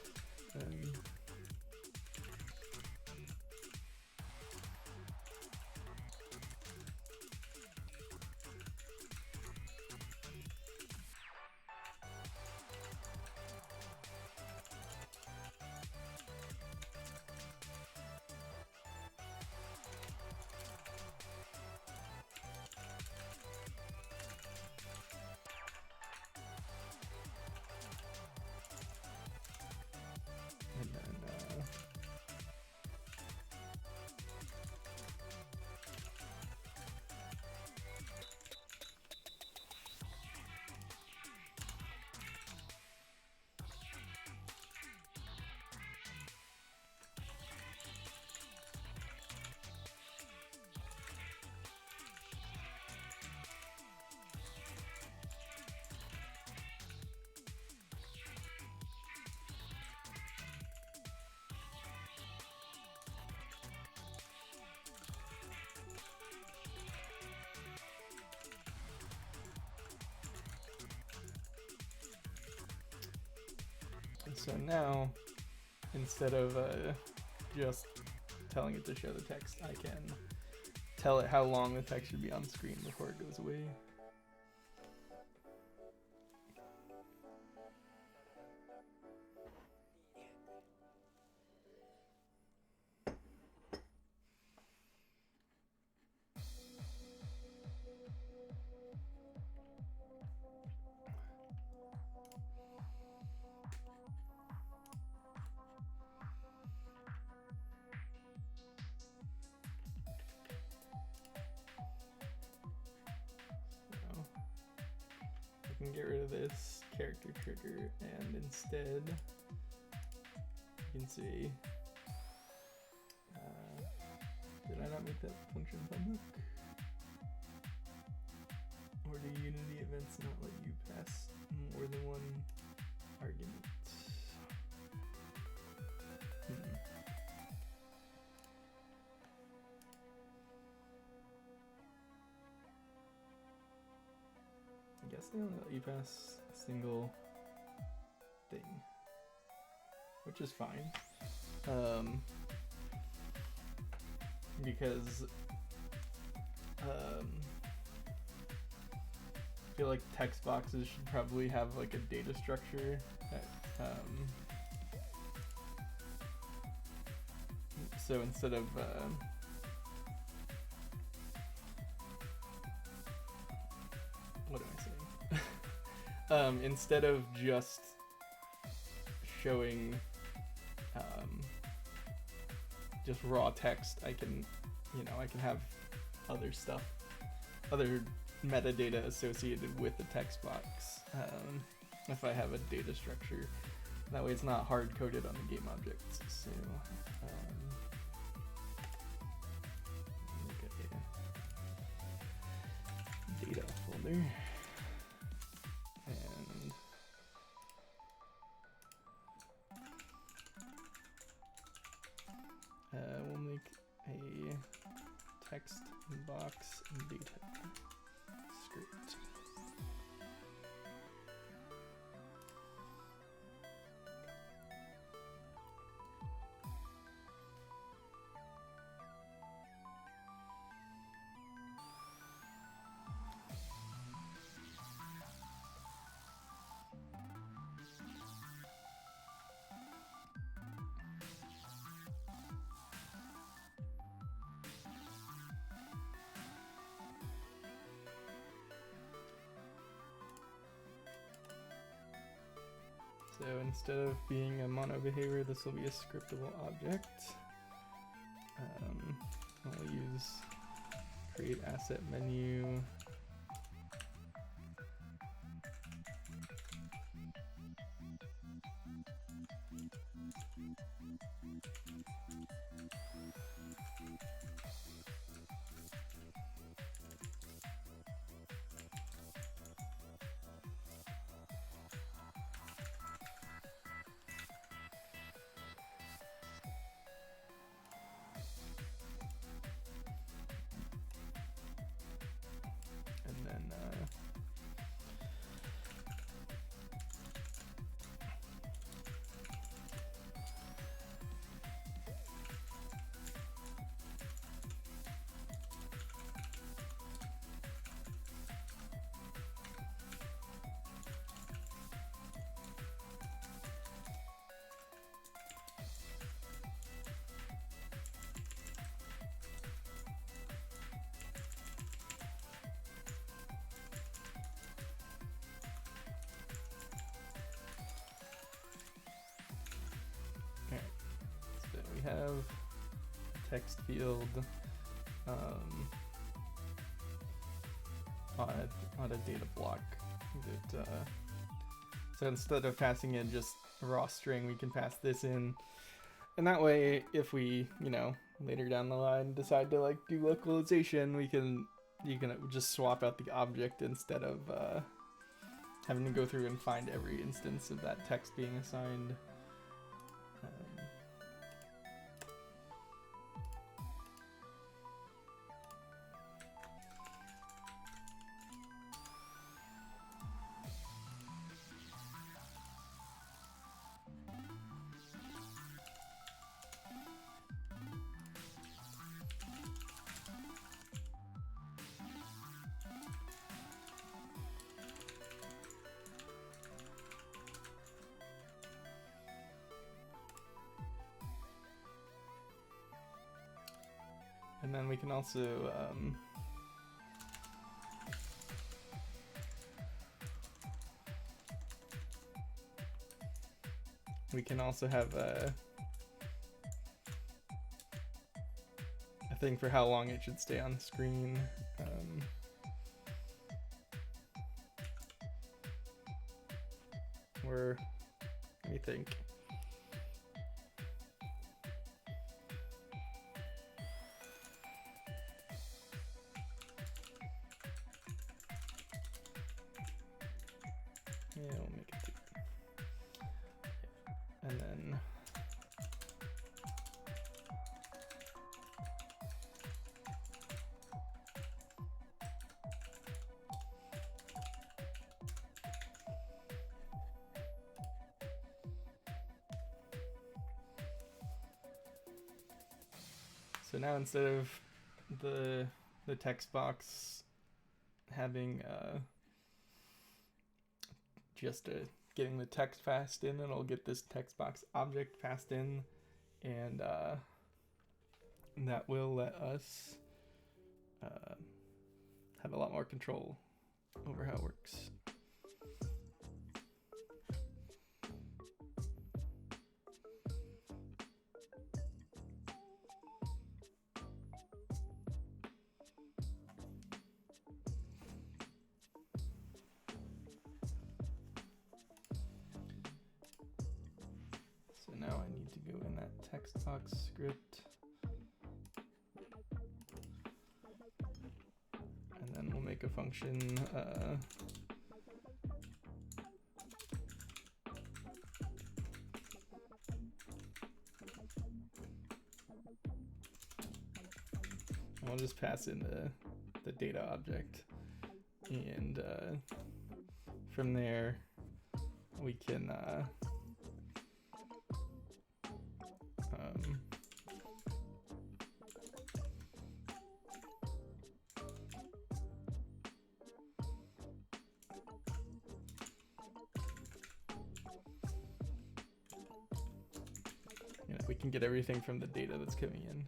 so now, instead of just telling it to show the text, I can tell it how long the text should be on screen before it goes away. Can get rid of this character trigger, and instead you can see, did I not make that function public? Or do Unity events not let you pass more than one argument? I guess they only let you pass a single thing, which is fine, because I feel like text boxes should probably have like a data structure that, so instead of what am I saying? Instead of just showing just raw text, I can, I can have other stuff, other metadata associated with the text box, if I have a data structure. That way it's not hard-coded on the game objects. So data folder. And we'll make a text box data script. So instead of being a mono behavior, this will be a scriptable object. I'll use create asset menu. Have a text field on a data block that so instead of passing in just a raw string, we can pass this in, and that way if we, you know, later down the line decide to like do localization, you can just swap out the object instead of having to go through and find every instance of that text being assigned. And then we can also have a thing for how long it should stay on screen. Or let me think. Yeah, we'll make it 2. And then so now instead of the text box having just getting the text passed in, it'll get this text box object passed in, and that will let us have a lot more control over how it works. Now I need to go in that text box script, and then we'll make make a function. I'll just pass in the data object, and from there we can we can get everything from the data that's coming in.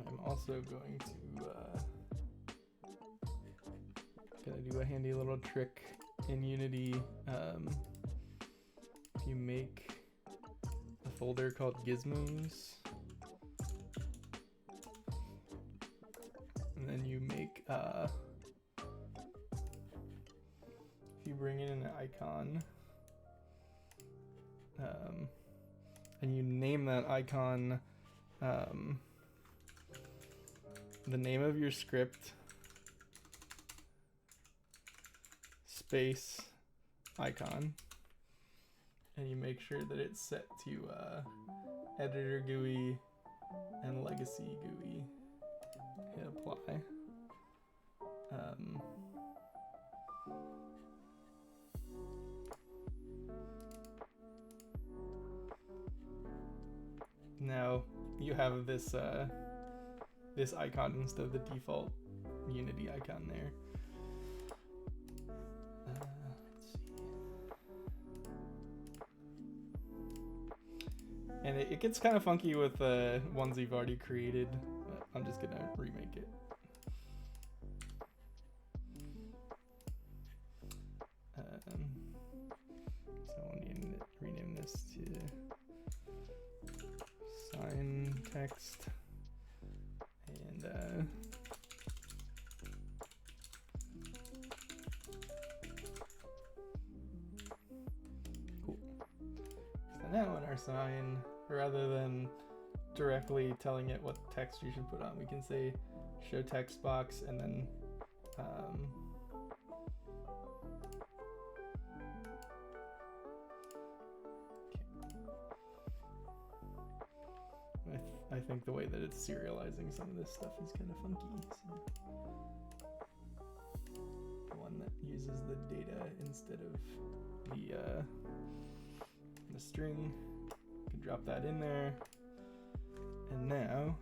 I'm also going to do a handy little trick in Unity. If you make a folder called gizmos, and then you make if you bring in an icon, and you name that icon the name of your script space icon, and you make sure that it's set to editor GUI and legacy GUI. Hit apply. Now you have this this icon instead of the default Unity icon there. Let's see. And it gets kind of funky with ones you've already created. I'm just gonna remake it. So I'll rename this to sign text. And cool. So now in our sign, rather than directly telling it what text you should put on, we can say show text box, and then I think the way that it's serializing some of this stuff is kind of funky. So the one that uses the data instead of the string, you can drop that in there. And now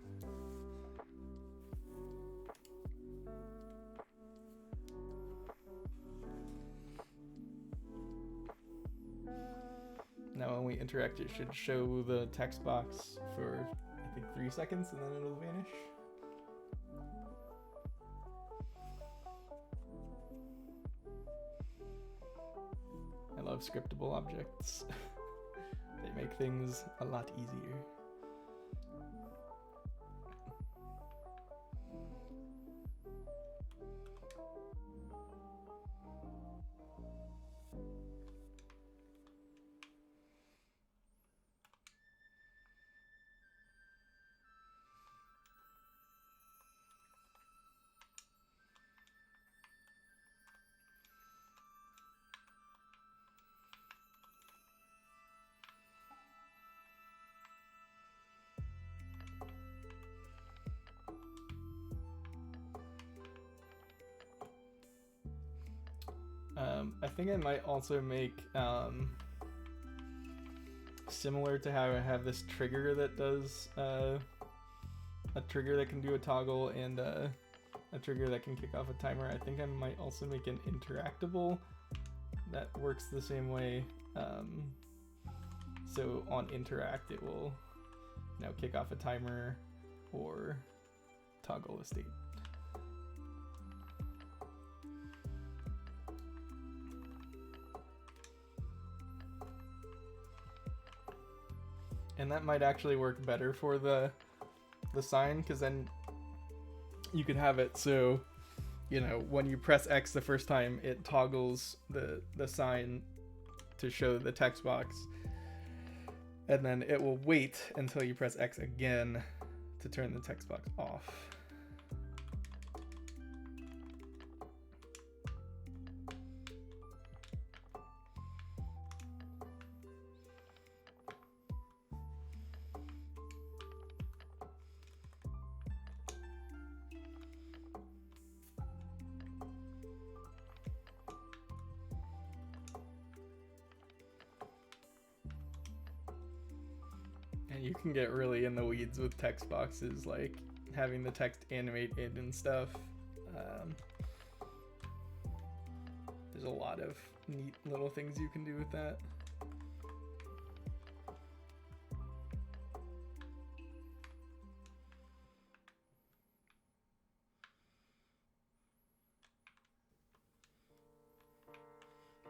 when we interact, it should show the text box for I think 3 seconds, and then it'll vanish. I love scriptable objects. They make things a lot easier. I think I might also make similar to how I have this trigger that does a trigger that can do a toggle and a trigger that can kick off a timer. I think I might also make an interactable that works the same way. So on interact, it will kick off a timer or toggle a state. And that might actually work better for the sign, because then you could have it so, when you press X the first time, it toggles the sign to show the text box, and then it will wait until you press X again to turn the text box off. And you can get really in the weeds with text boxes, like having the text animate in and stuff. There's a lot of neat little things you can do with that.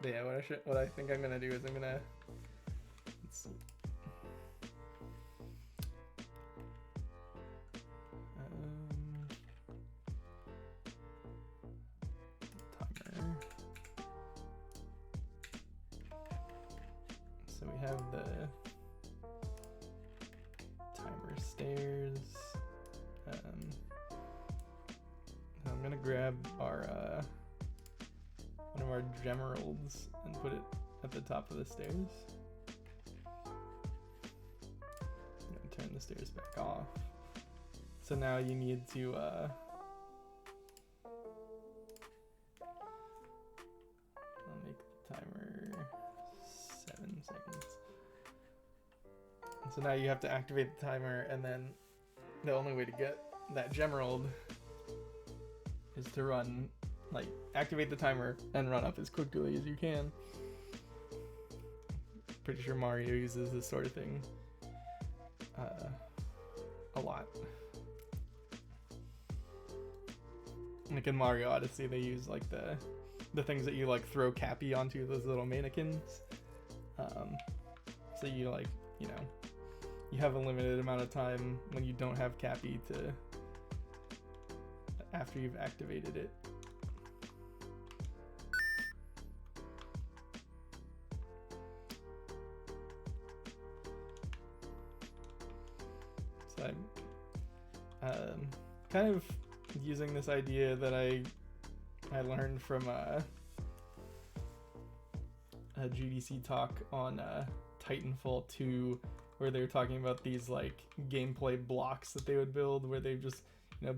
But yeah, what I think I'm gonna do is let's see. Timer. So we have the timer stairs. I'm gonna grab our one of our gemeralds and put it at the top of the stairs. And turn the stairs back off. So now you need to I'll make the timer 7 seconds. And so now you have to activate the timer, and then the only way to get that gemerald is to run, activate the timer and run up as quickly as you can. Pretty sure Mario uses this sort of thing a lot. Like in Mario Odyssey, they use the things that you throw Cappy onto, those little mannequins. So you you have a limited amount of time when you don't have Cappy after you've activated it. So I'm kind of using this idea that I learned from a GDC talk on Titanfall 2, where they were talking about these gameplay blocks that they would build, where they just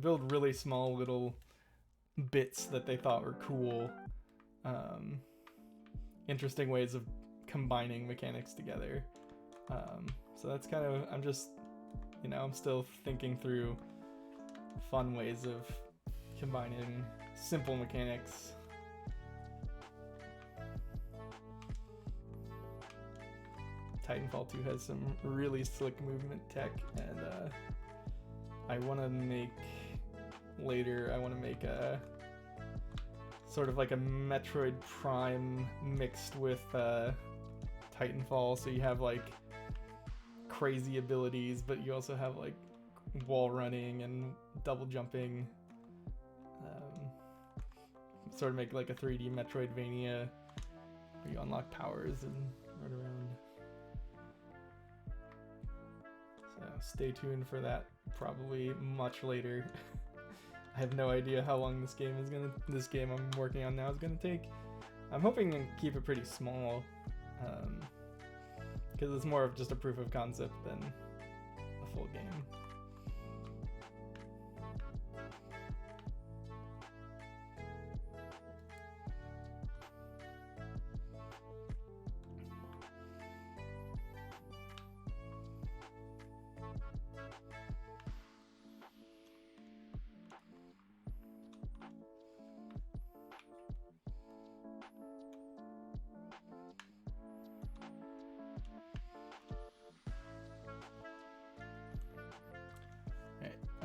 build really small little bits that they thought were cool, interesting ways of combining mechanics together. So that's kind of, I'm just, I'm still thinking through fun ways of combining simple mechanics. Titanfall 2 has some really slick movement tech, and I want to make a sort of like a Metroid Prime mixed with Titanfall, so you have crazy abilities, but you also have wall running and double jumping. Sort of make a 3D Metroidvania where you unlock powers and run around. So stay tuned for that, probably much later. I have no idea how long this game I'm working on now is gonna take. I'm hoping to keep it pretty small, because it's more of just a proof of concept than a full game.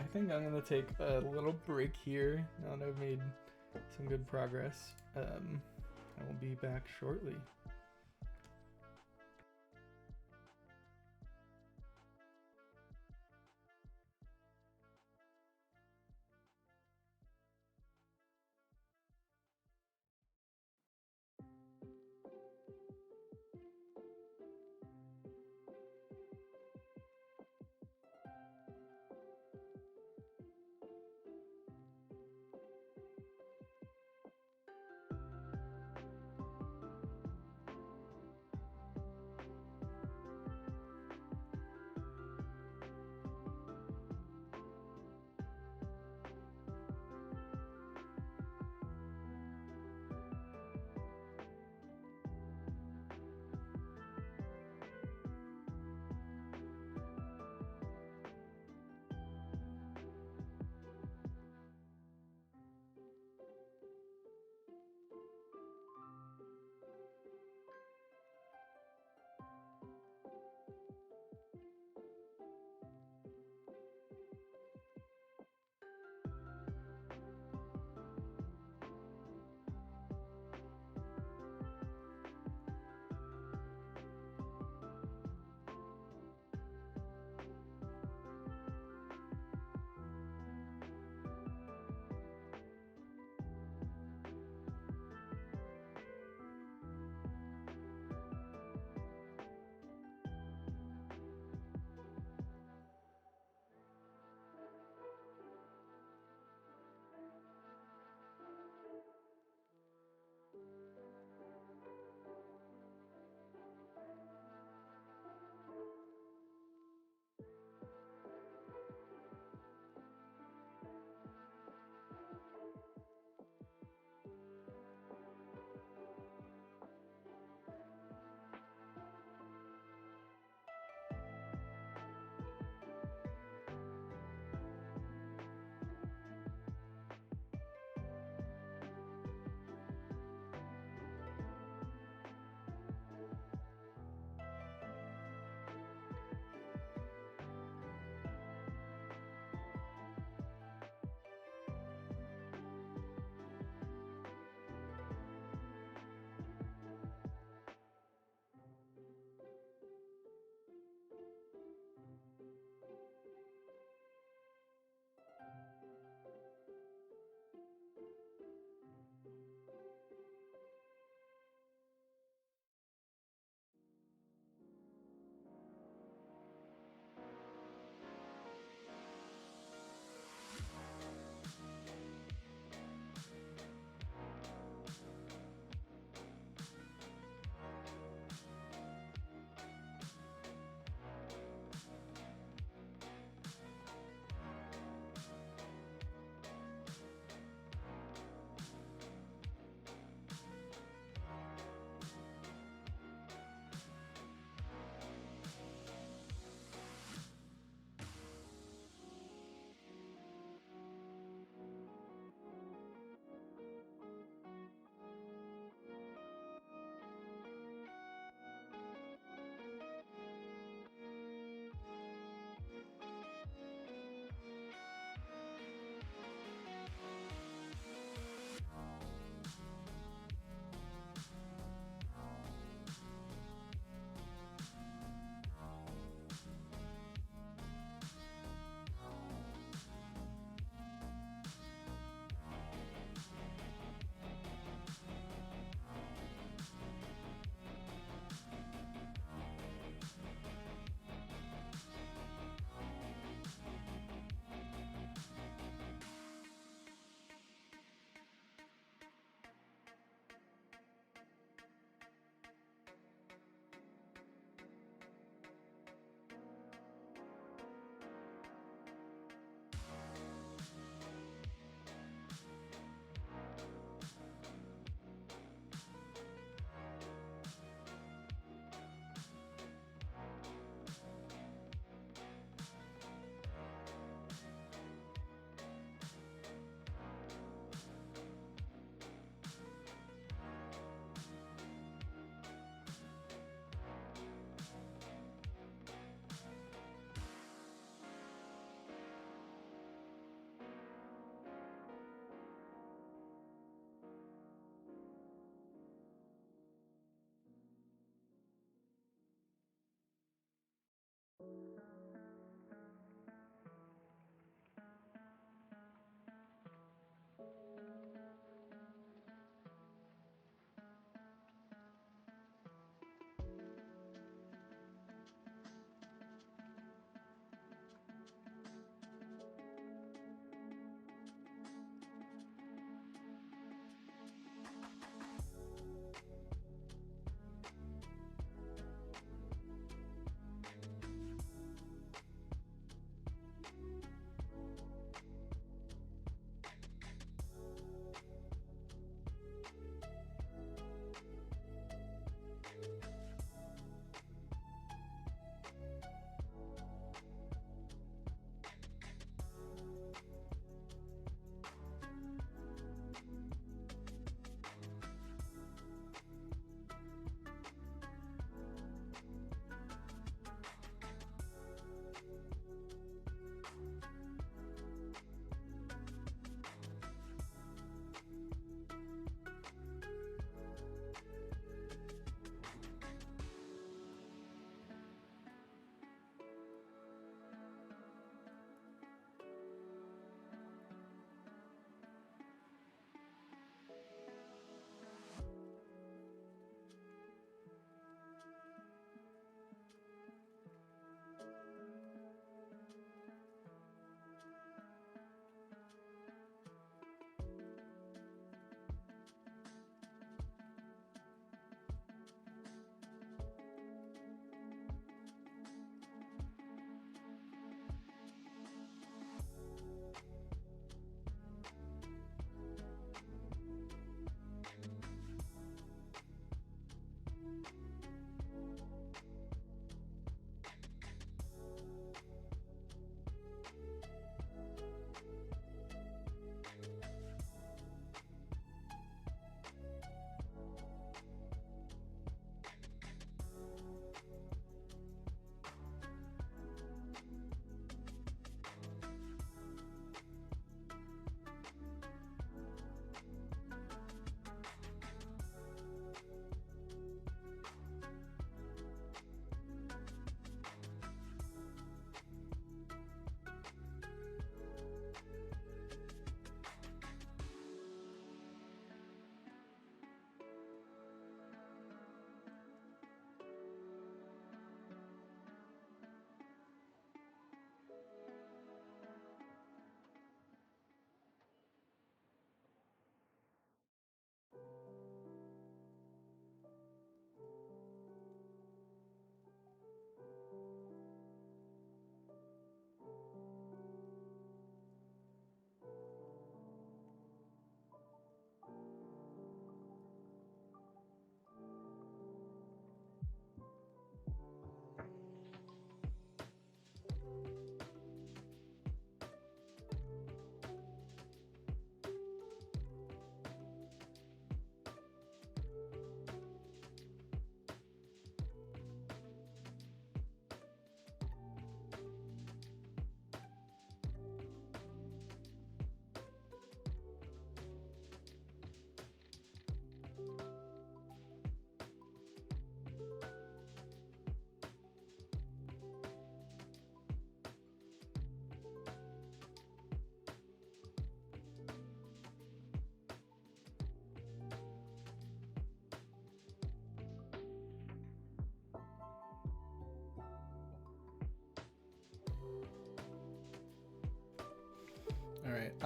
think I'm gonna take a little break here now that I've made some good progress. I will be back shortly.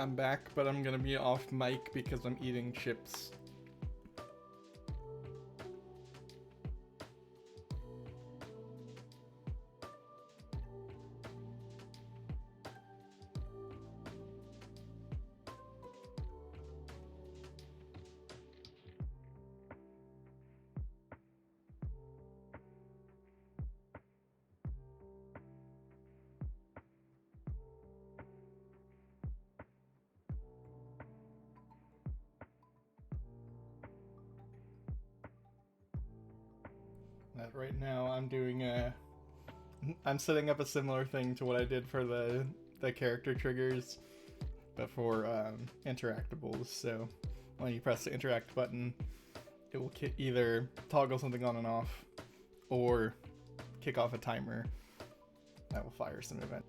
I'm back, but I'm gonna be off mic because I'm eating chips. Right now I'm setting up a similar thing to what I did for the character triggers, but for interactables. So when you press the interact button, it will either toggle something on and off, or kick off a timer that will fire some event.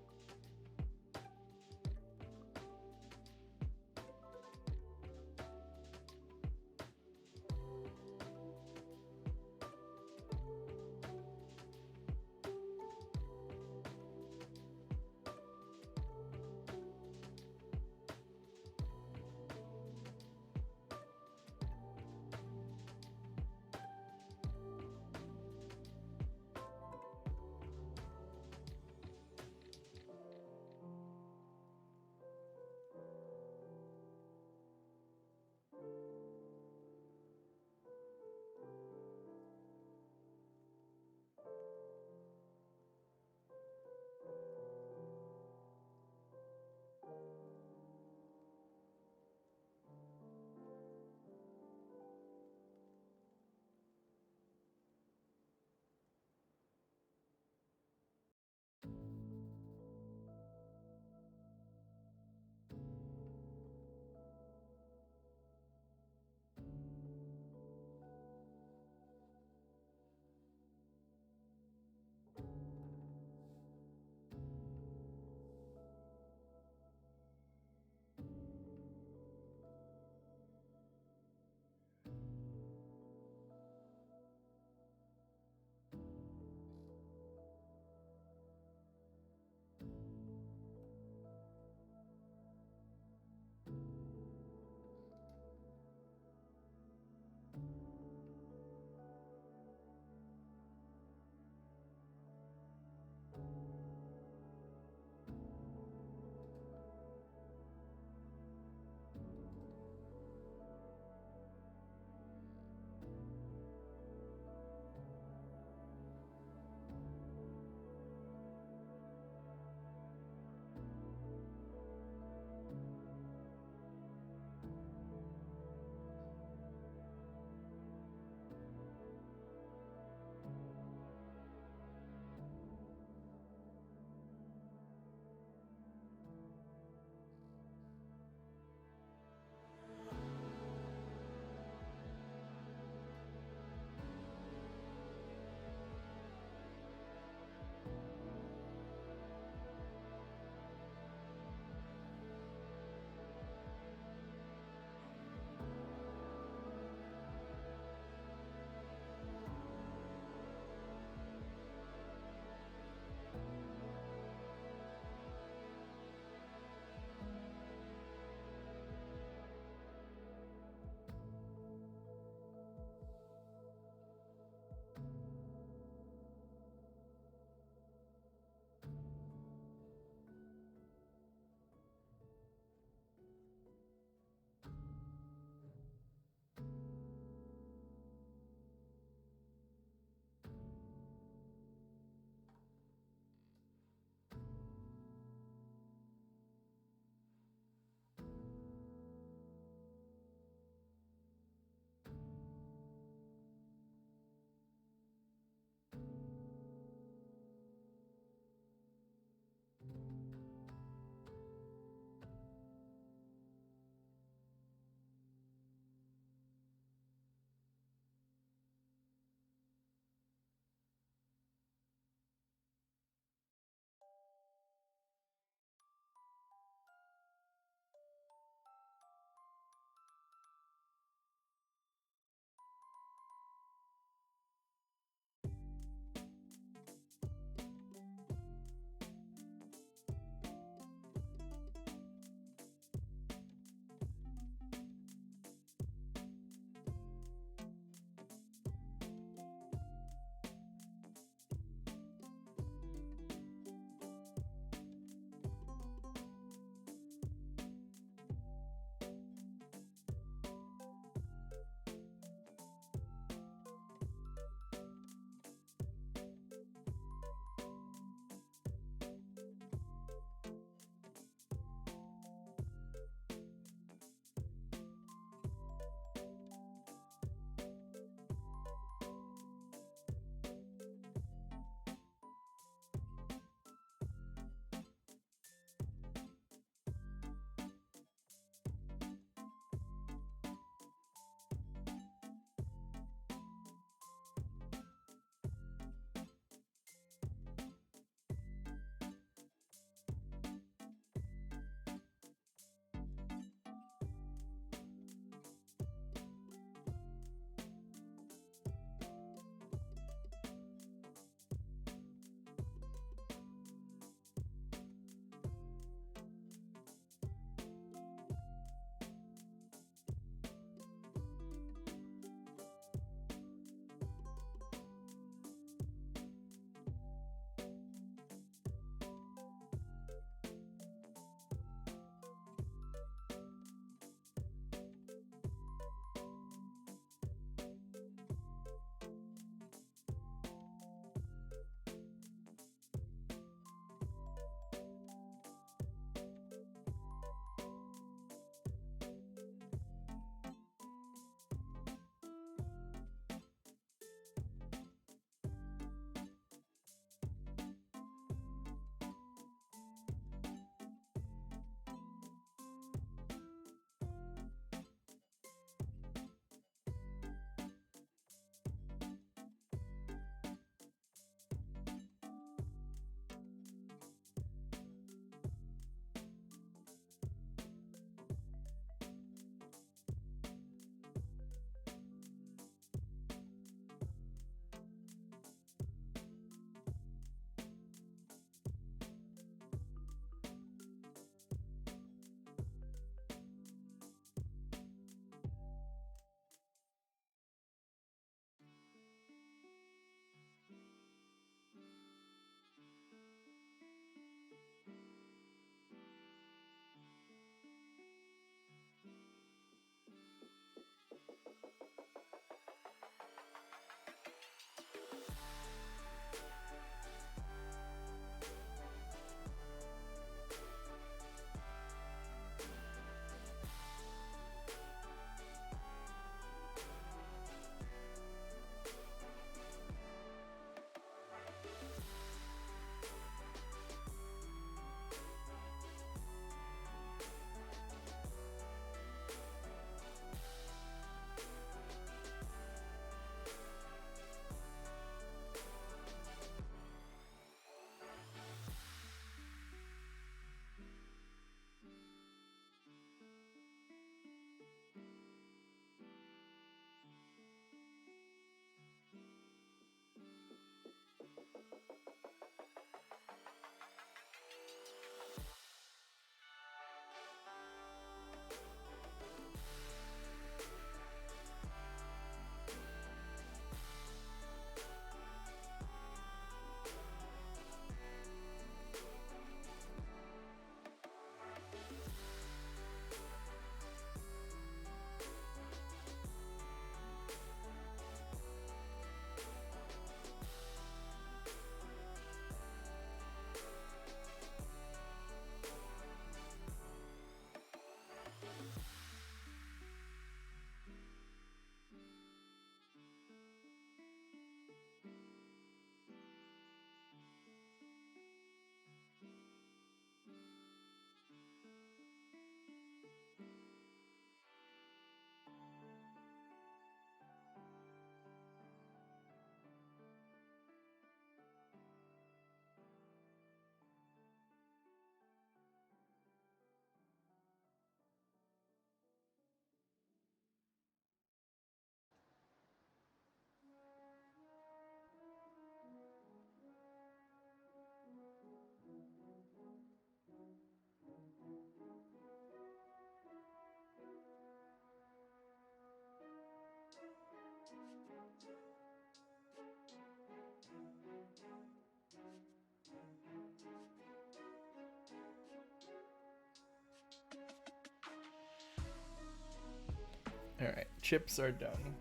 Alright, chips are done.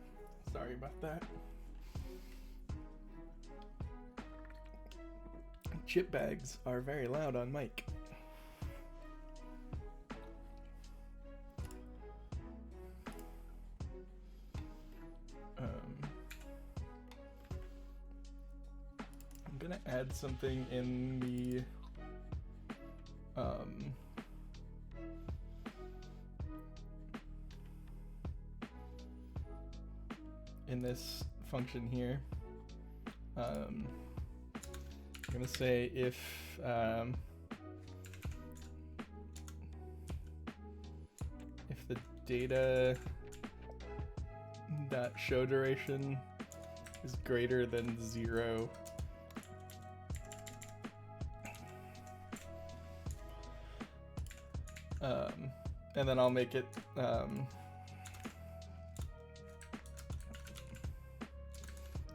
Sorry about that. Chip bags are very loud on mic. I'm gonna add something in the in this function here. I'm gonna say if the data dot show duration is greater than 0, and then I'll make it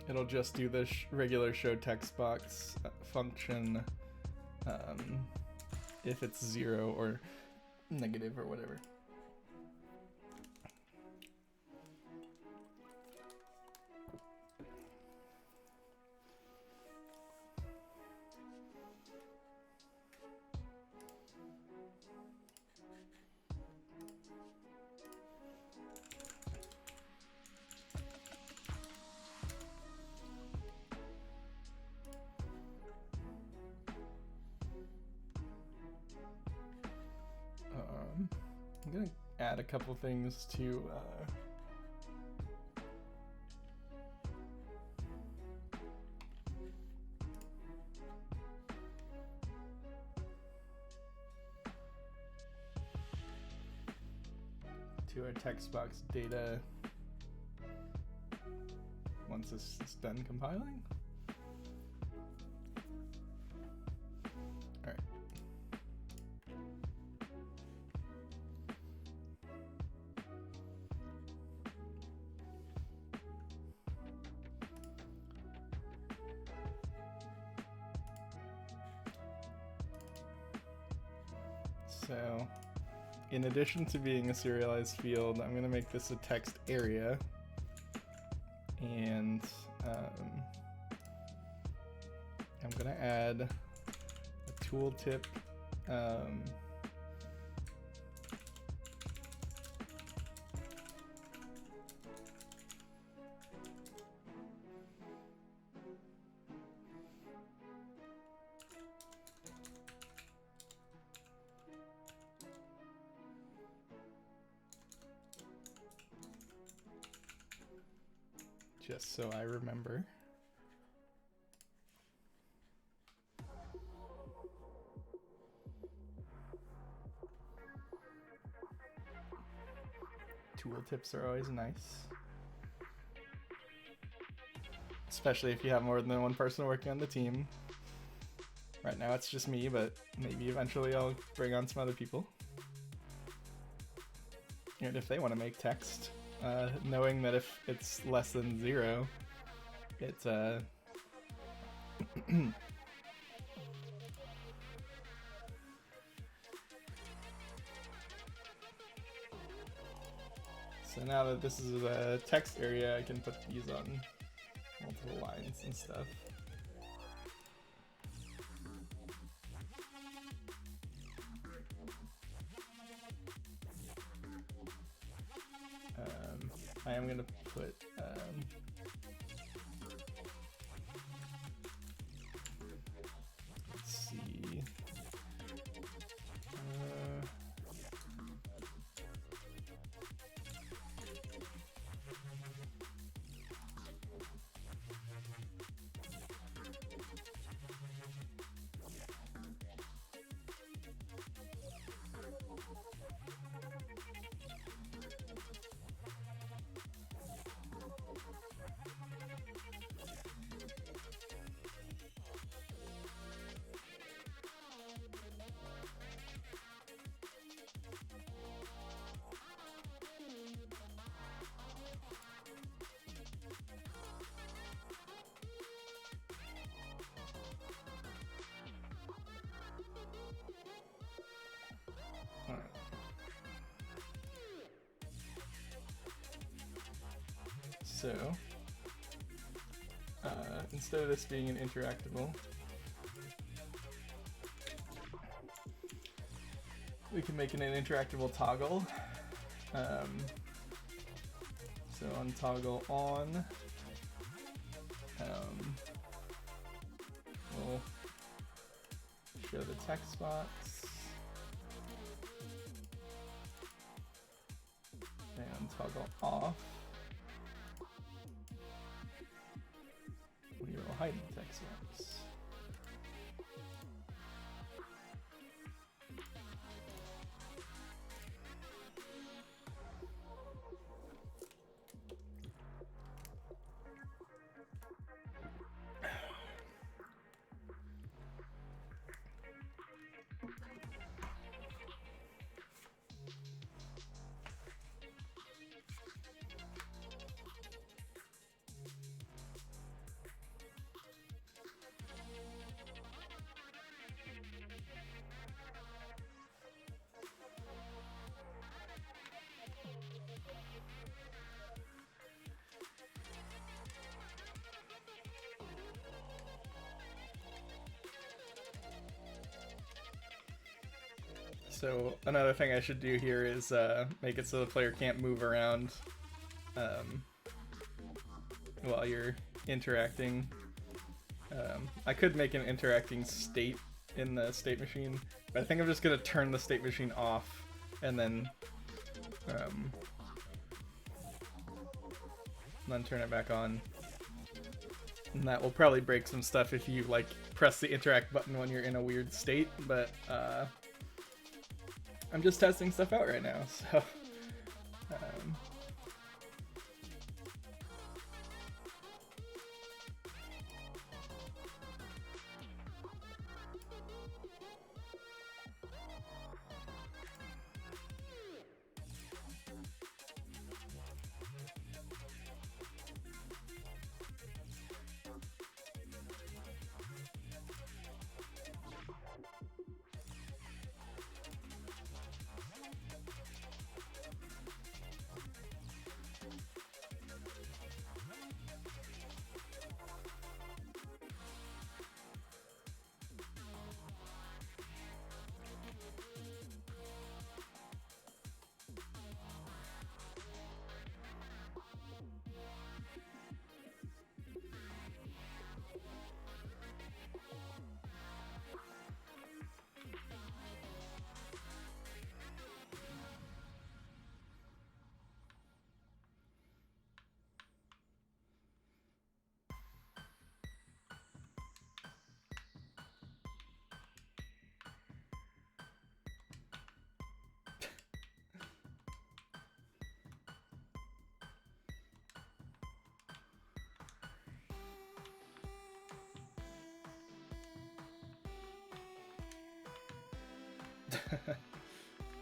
it'll just do the regular show text box function if it's 0 or negative or whatever. I'm gonna add a couple things to our text box data once this is done compiling. All right. So, in addition to being a serialized field, I'm going to make this a text area, and I'm going to add a tooltip just so I remember. Tooltips are always nice, especially if you have more than one person working on the team. Right now it's just me, but maybe eventually I'll bring on some other people. And if they want to make text, knowing that if it's less than 0, it's so now that this is a text area, I can put these on multiple lines and stuff. I am going to put let's see, So instead of this being an interactable, we can make it an interactable toggle. So on toggle on, we'll show the text box, and toggle off, we will hide the text box. So another thing I should do here is make it so the player can't move around while you're interacting. I could make an interacting state in the state machine, but I think I'm just going to turn the state machine off and then turn it back on. And that will probably break some stuff if you like press the interact button when you're in a weird state, but I'm just testing stuff out right now, so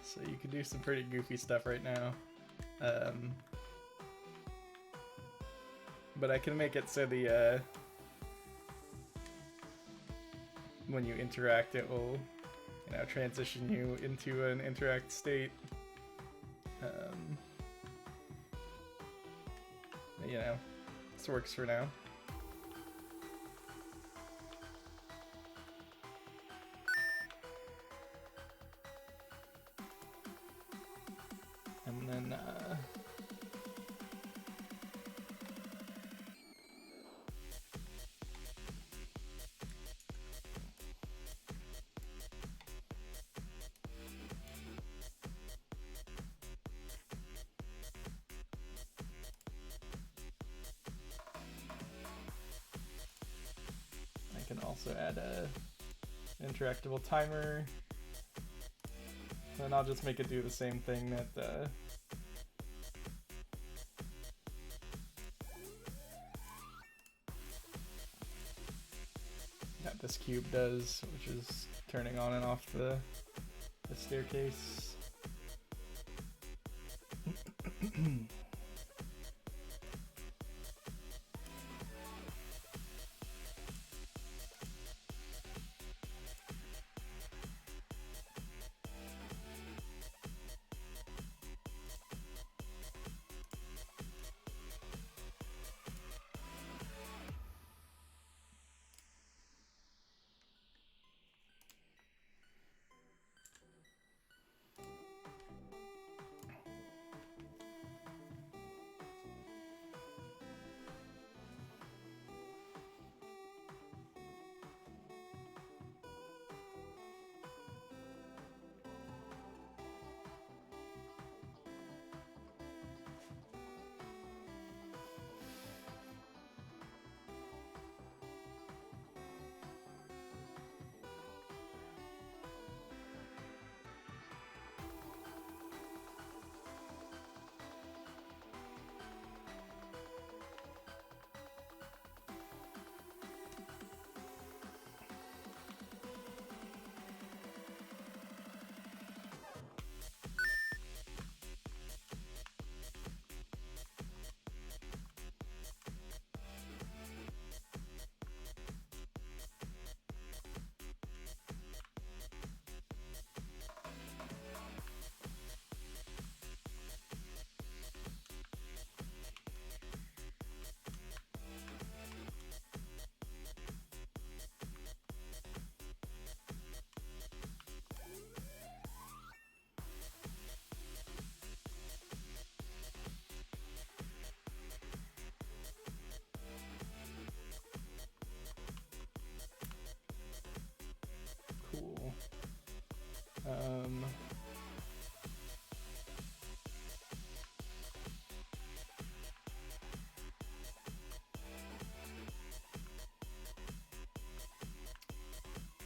so you can do some pretty goofy stuff right now. But I can make it so the when you interact, it will, you know, transition you into an interact state. You know, this works for now. And then I can also add a interactable timer. Then I'll just make it do the same thing that that this cube does, which is turning on and off the staircase.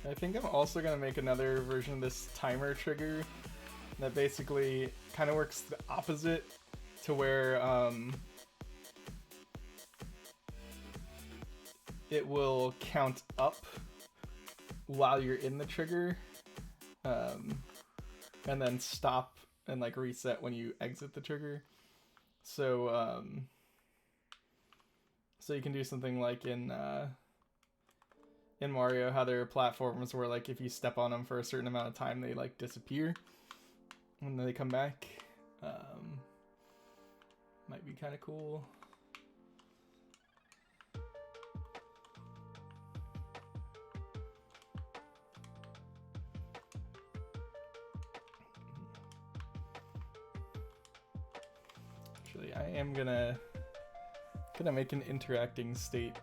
I think I'm also gonna make another version of this timer trigger that basically kind of works the opposite, to where it will count up while you're in the trigger, and then stop and like reset when you exit the trigger. So so you can do something like in Mario, how there are platforms where like if you step on them for a certain amount of time, they like disappear and then they come back. Might be kind of cool. Actually, I am gonna make an interacting state.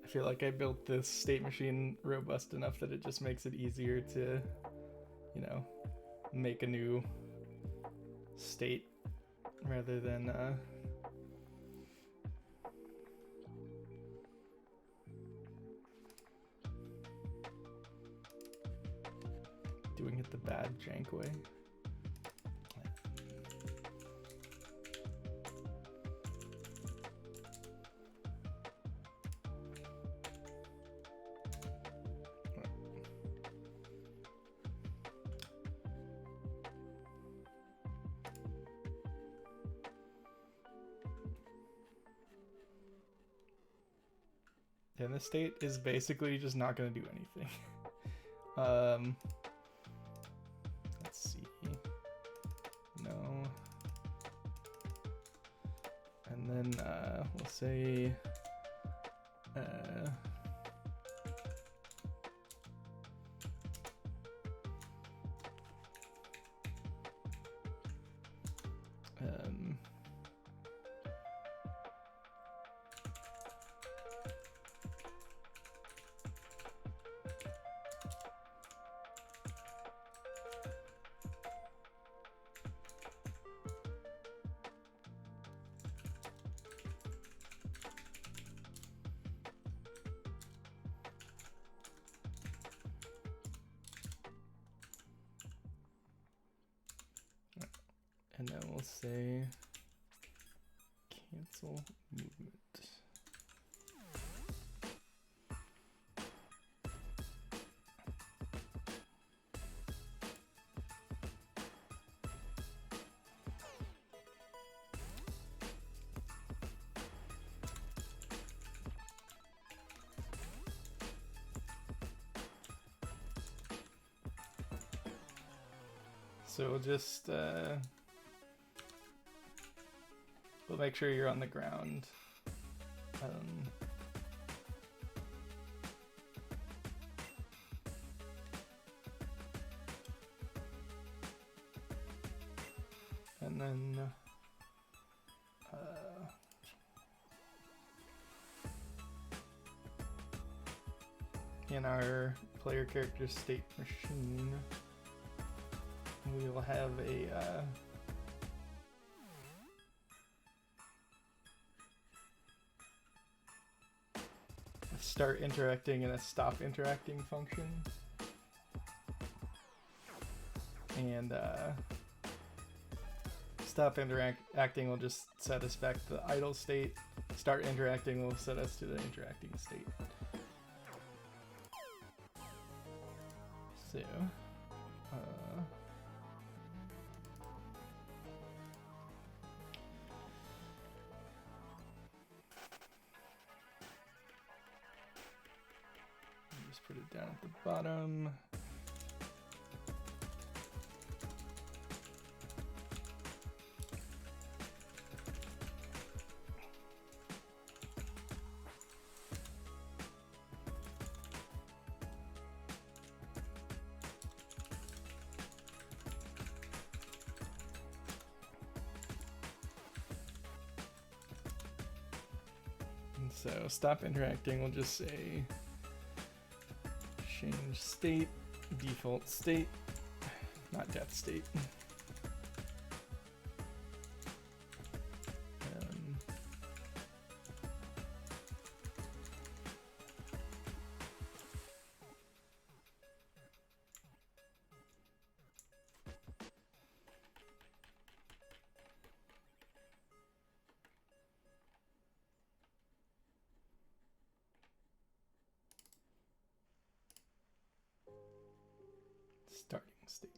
I feel like I built this state machine robust enough that it just makes it easier to, you know, make a new state rather than doing it the bad jank way. And the state is basically just not going to do anything. Let's see. No. And then we'll say and then we'll say cancel movement. So we'll just we'll make sure you're on the ground. And then in our player character state machine, we will have a start interacting and a stop interacting function. And stop interacting will just set us back to the idle state. Start interacting will set us to the interacting state. So just put it down at the bottom. So stop interacting, we'll just say change state, default state, not death state. Starting state.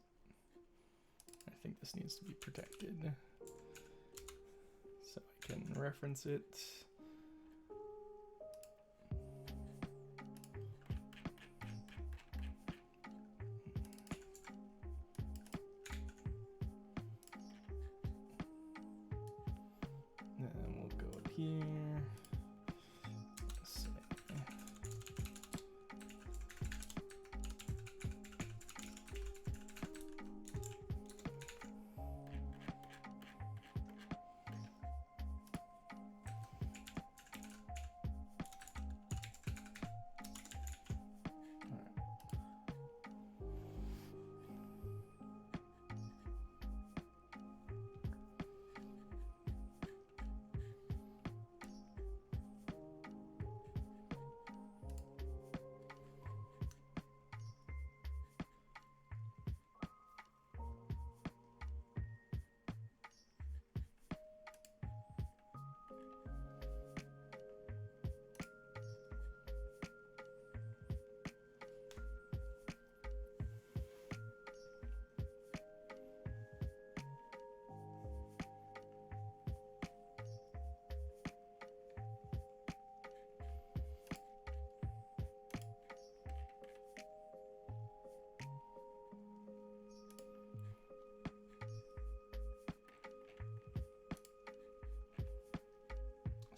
I think this needs to be protected, so I can reference it. And we'll go up here.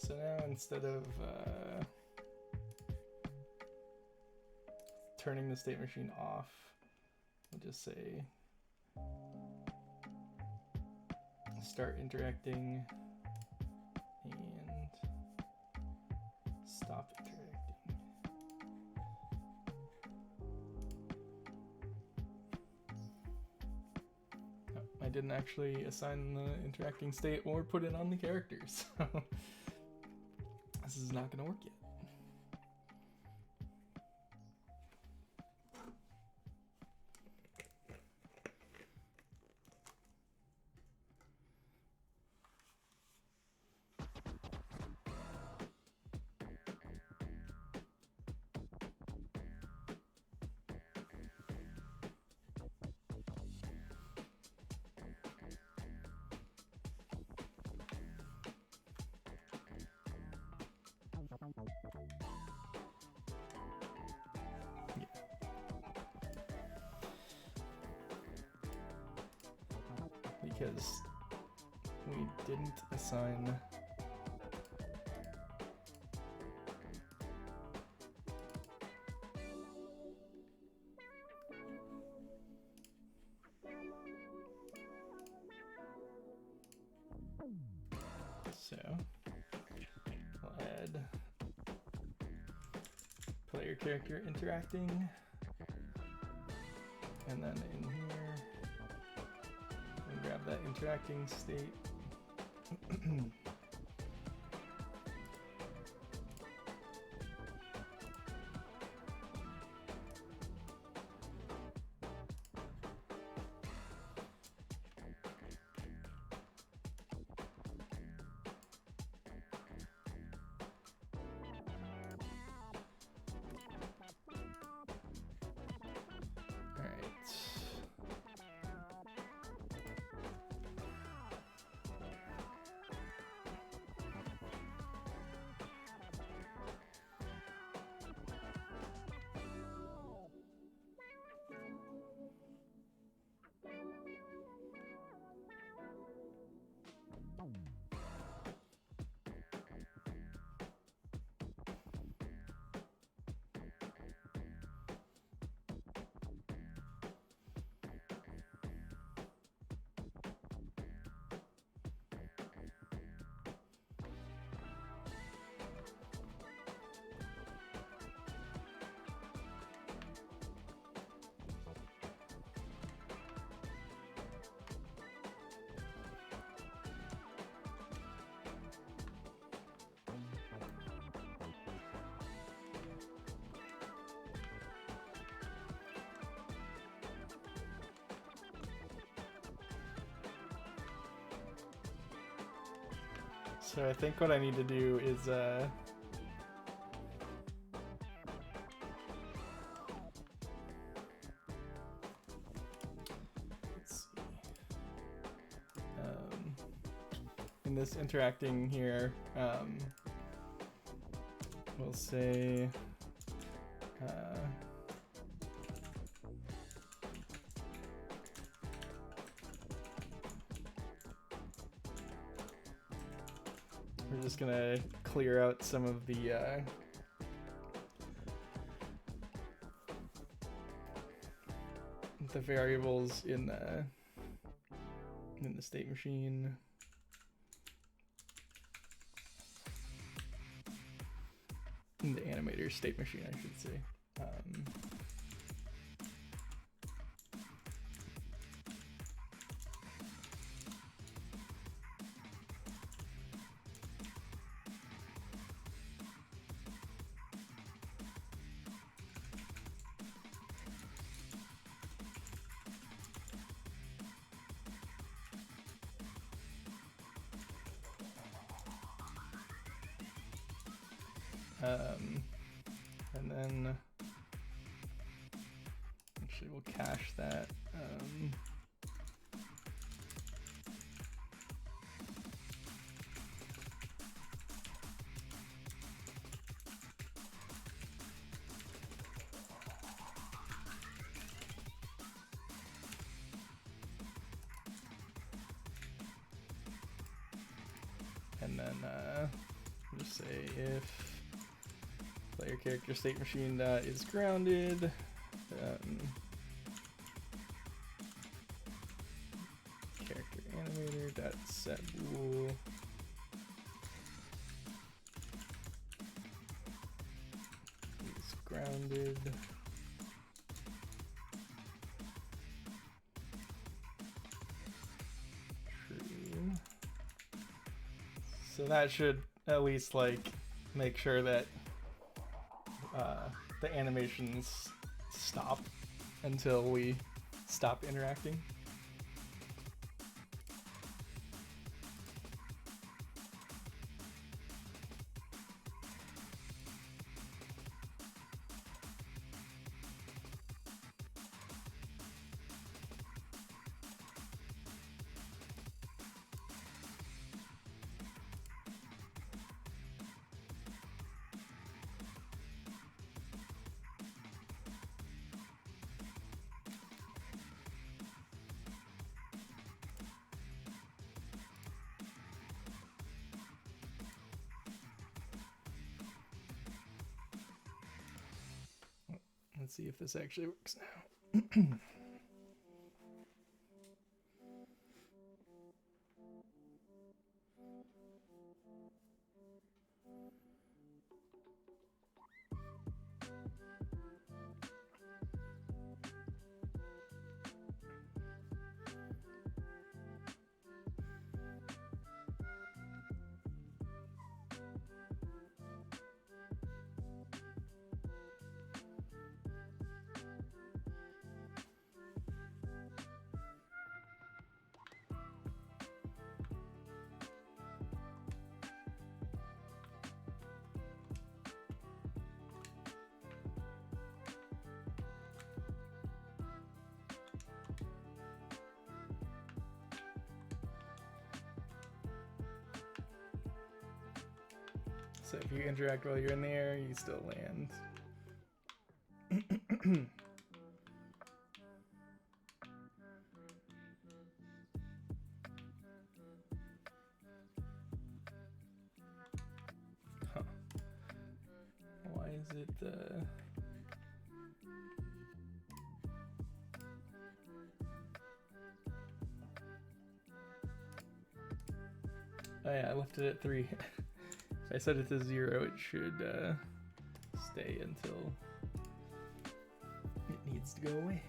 So now instead of turning the state machine off, we'll just say start interacting and stop interacting. Oh, I didn't actually assign the interacting state or put it on the characters, so this is not going to work yet. Because we didn't assign so we'll add player character interacting, and then in here grab that interacting state. So I think what I need to do is let's see. In this interacting here, we'll say we're just gonna clear out some of the variables in the state machine. In the animator state machine, I should say. And then actually we'll cache that. And then just say if player character state machine is grounded, character animator dot set bool is grounded. True. So that should at least like make sure that the animations stop until we stop interacting. Let's see if this actually works now. So if you interact while you're in the air, you still land. Huh. Why is it Oh yeah, I left it at 3. If I set it to 0, it should stay until it needs to go away.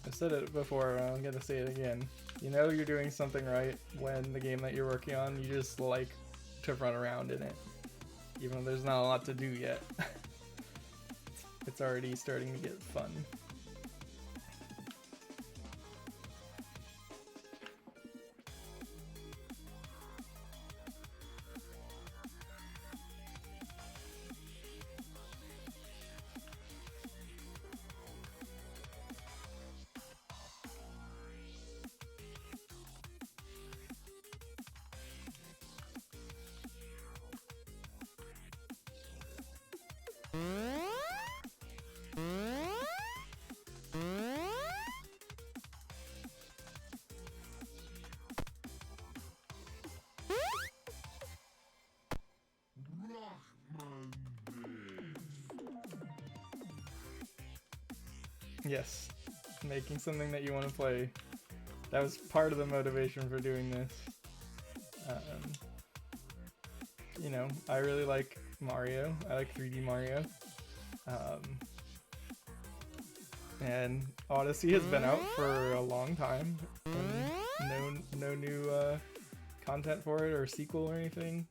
I said it before, I'm gonna say it again. You know you're doing something right when the game that you're working on, you just like to run around in it. Even though there's not a lot to do yet. It's already starting to get fun. Yes, making something that you want to play. That was part of the motivation for doing this. You know, I really like Mario. I like 3D Mario. And Odyssey has been out for a long time. And no new content for it or sequel or anything.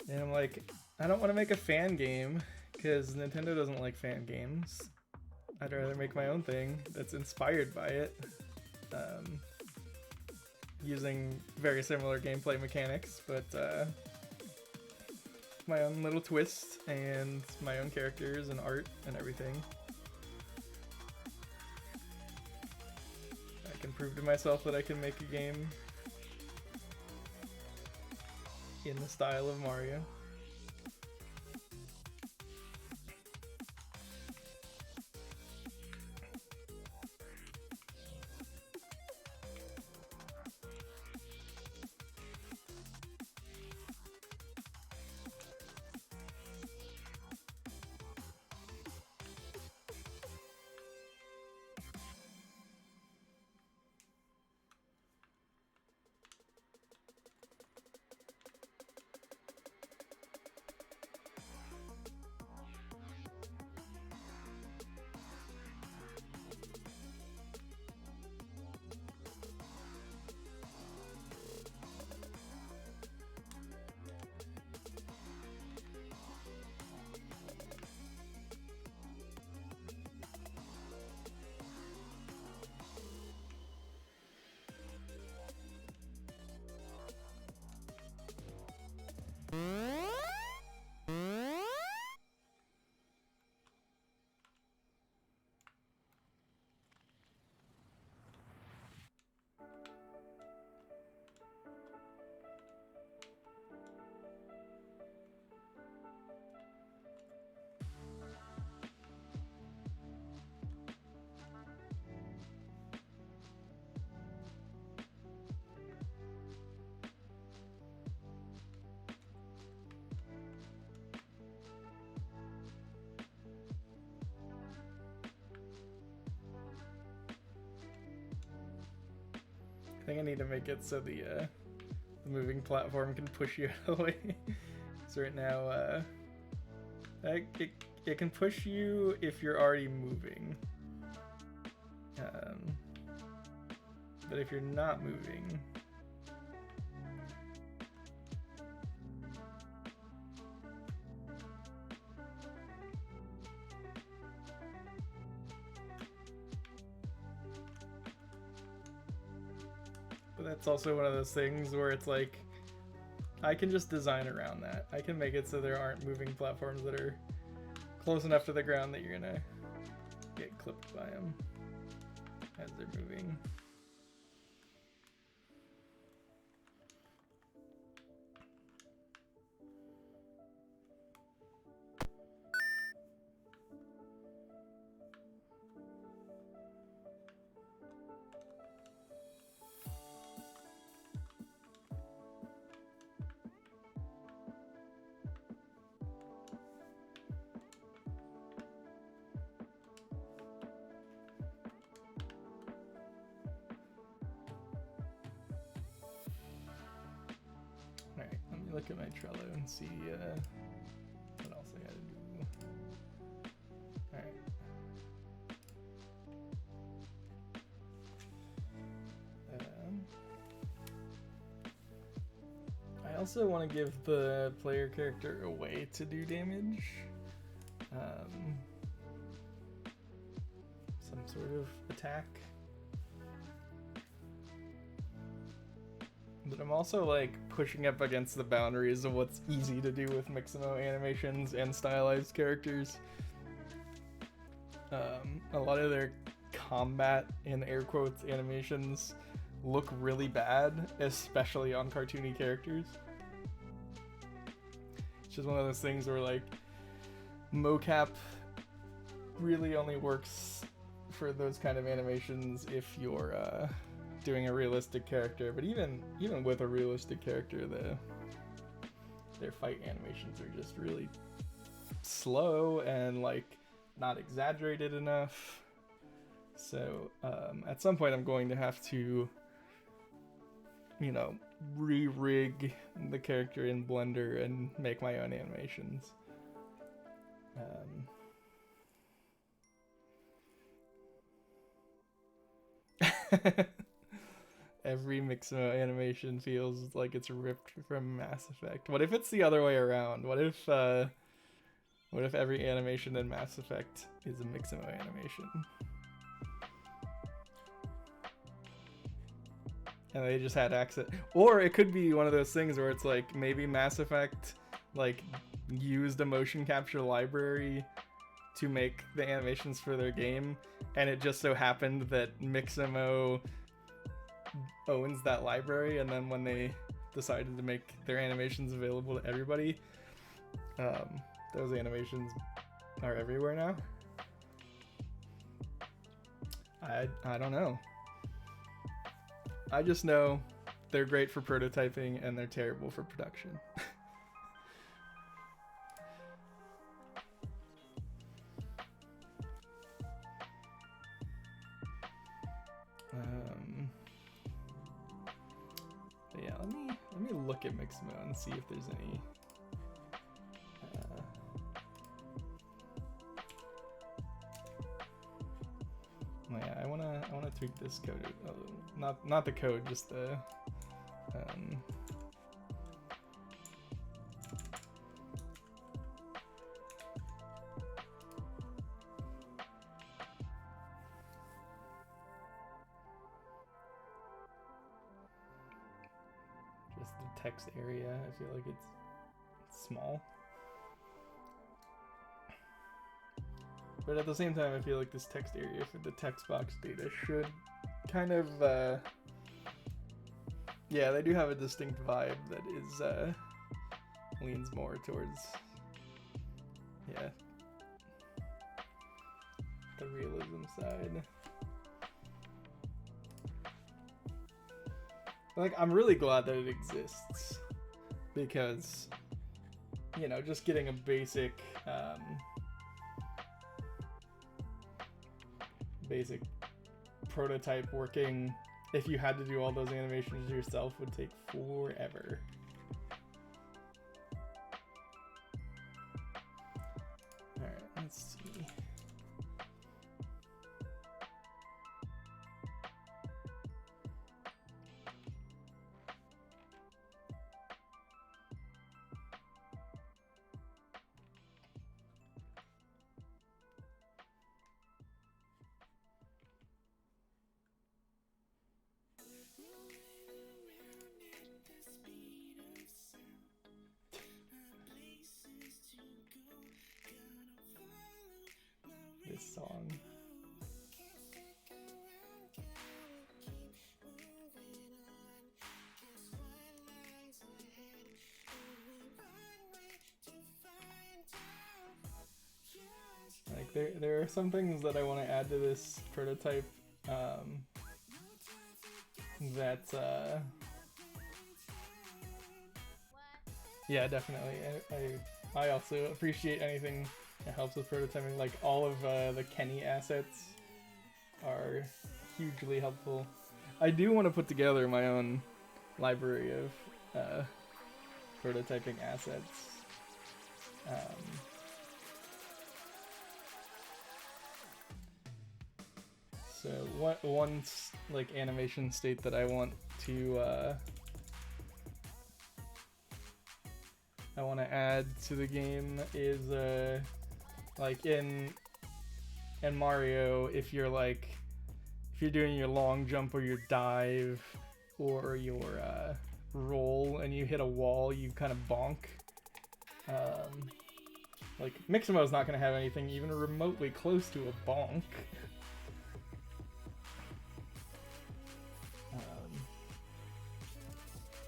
And I'm like, I don't want to make a fan game because Nintendo doesn't like fan games. I'd rather make my own thing that's inspired by it, using very similar gameplay mechanics, but my own little twist and my own characters and art and everything. I can prove to myself that I can make a game in the style of Mario. I think I need to make it so the moving platform can push you out of the way. So right now, it can push you if you're already moving. But if you're not moving, but that's also one of those things where it's like, I can just design around that. I can make it so there aren't moving platforms that are close enough to the ground that you're gonna get clipped by them as they're moving. Alright, let me look at my Trello and see what else I gotta do. Alright. I also want to give the player character a way to do damage. Some sort of attack. But I'm also like pushing up against the boundaries of what's easy to do with Mixamo animations and stylized characters. A lot of their combat in air quotes animations look really bad, especially on cartoony characters. It's just one of those things where like mocap really only works for those kind of animations if you're doing a realistic character. But even with a realistic character, their fight animations are just really slow and like not exaggerated enough. So at some point I'm going to have to, you know, re-rig the character in Blender and make my own animations. Every Mixamo animation feels like it's ripped from Mass Effect. What if it's the other way around? What if every animation in Mass Effect is a Mixamo animation? And they just had access. Or it could be one of those things where it's like maybe Mass Effect like used a motion capture library to make the animations for their game, and it just so happened that Mixamo owns that library, and then when they decided to make their animations available to everybody, those animations are everywhere now. I don't know. I just know they're great for prototyping and they're terrible for production. But yeah, let me look at Mixamo and see if there's any. Yeah, I wanna tweak this code. Not the code, just the. Just the text area. I feel like it's small. But at the same time, I feel like this text area for the text box data should kind of, yeah, they do have a distinct vibe that is, leans more towards, yeah, the realism side. Like, I'm really glad that it exists, because, you know, just getting a basic prototype working, if you had to do all those animations yourself, would take forever. Alright, let's see. this song. Like there are some things that I want to add to this prototype that yeah, definitely. I also appreciate anything that helps with prototyping. Like all of the Kenny assets are hugely helpful. I do want to put together my own library of prototyping assets. So one like animation state that I want to add to the game is like in Mario, if you're doing your long jump or your dive or your roll and you hit a wall, you kind of bonk. Like Mixamo is not going to have anything even remotely close to a bonk.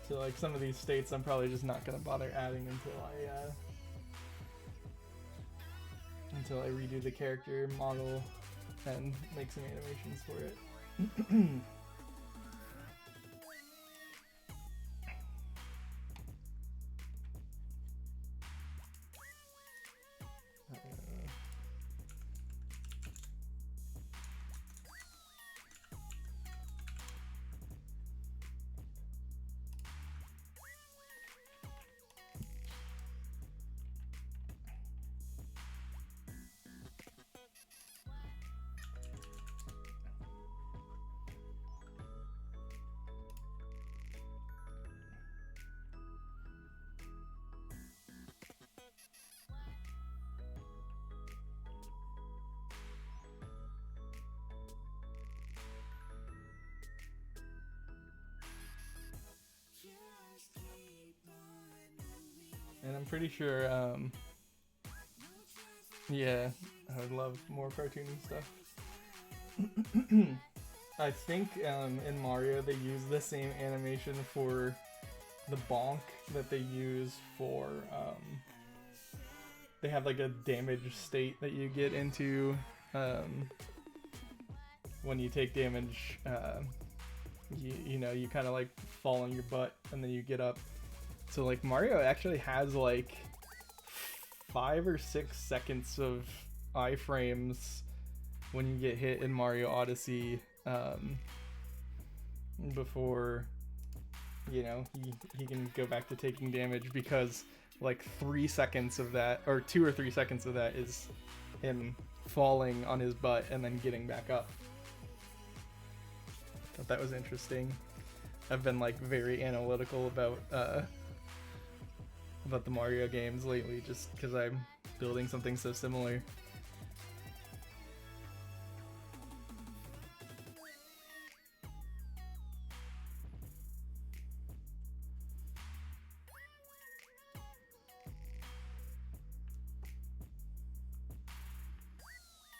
So like some of these states I'm probably just not going to bother adding until I redo the character model and make some animations for it. And I'm pretty sure, yeah, I would love more cartoony stuff. I think in Mario they use the same animation for the bonk that they use for, they have like a damage state that you get into when you take damage. You know, you kind of like fall on your butt and then you get up. So like Mario actually has like 5 or 6 seconds of iframes when you get hit in Mario Odyssey before, you know, he can go back to taking damage, because like 3 seconds of that, or 2 or 3 seconds of that, is him falling on his butt and then getting back up. I thought that was interesting. I've been like very analytical about the Mario games lately, just because I'm building something so similar.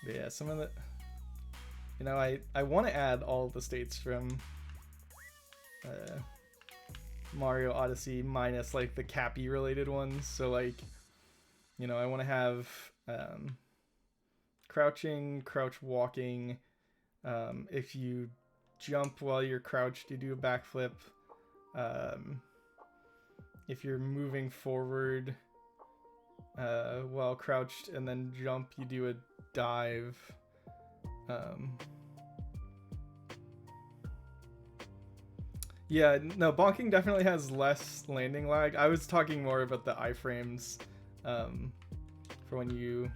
But yeah, some of the, you know, I want to add all the states from Mario Odyssey minus like the Cappy related ones. So like, you know, I want to have crouching, crouch walking. If you jump while you're crouched, you do a backflip. If you're moving forward while crouched and then jump, you do a dive. Yeah, no, bonking definitely has less landing lag. I was talking more about the iframes for when you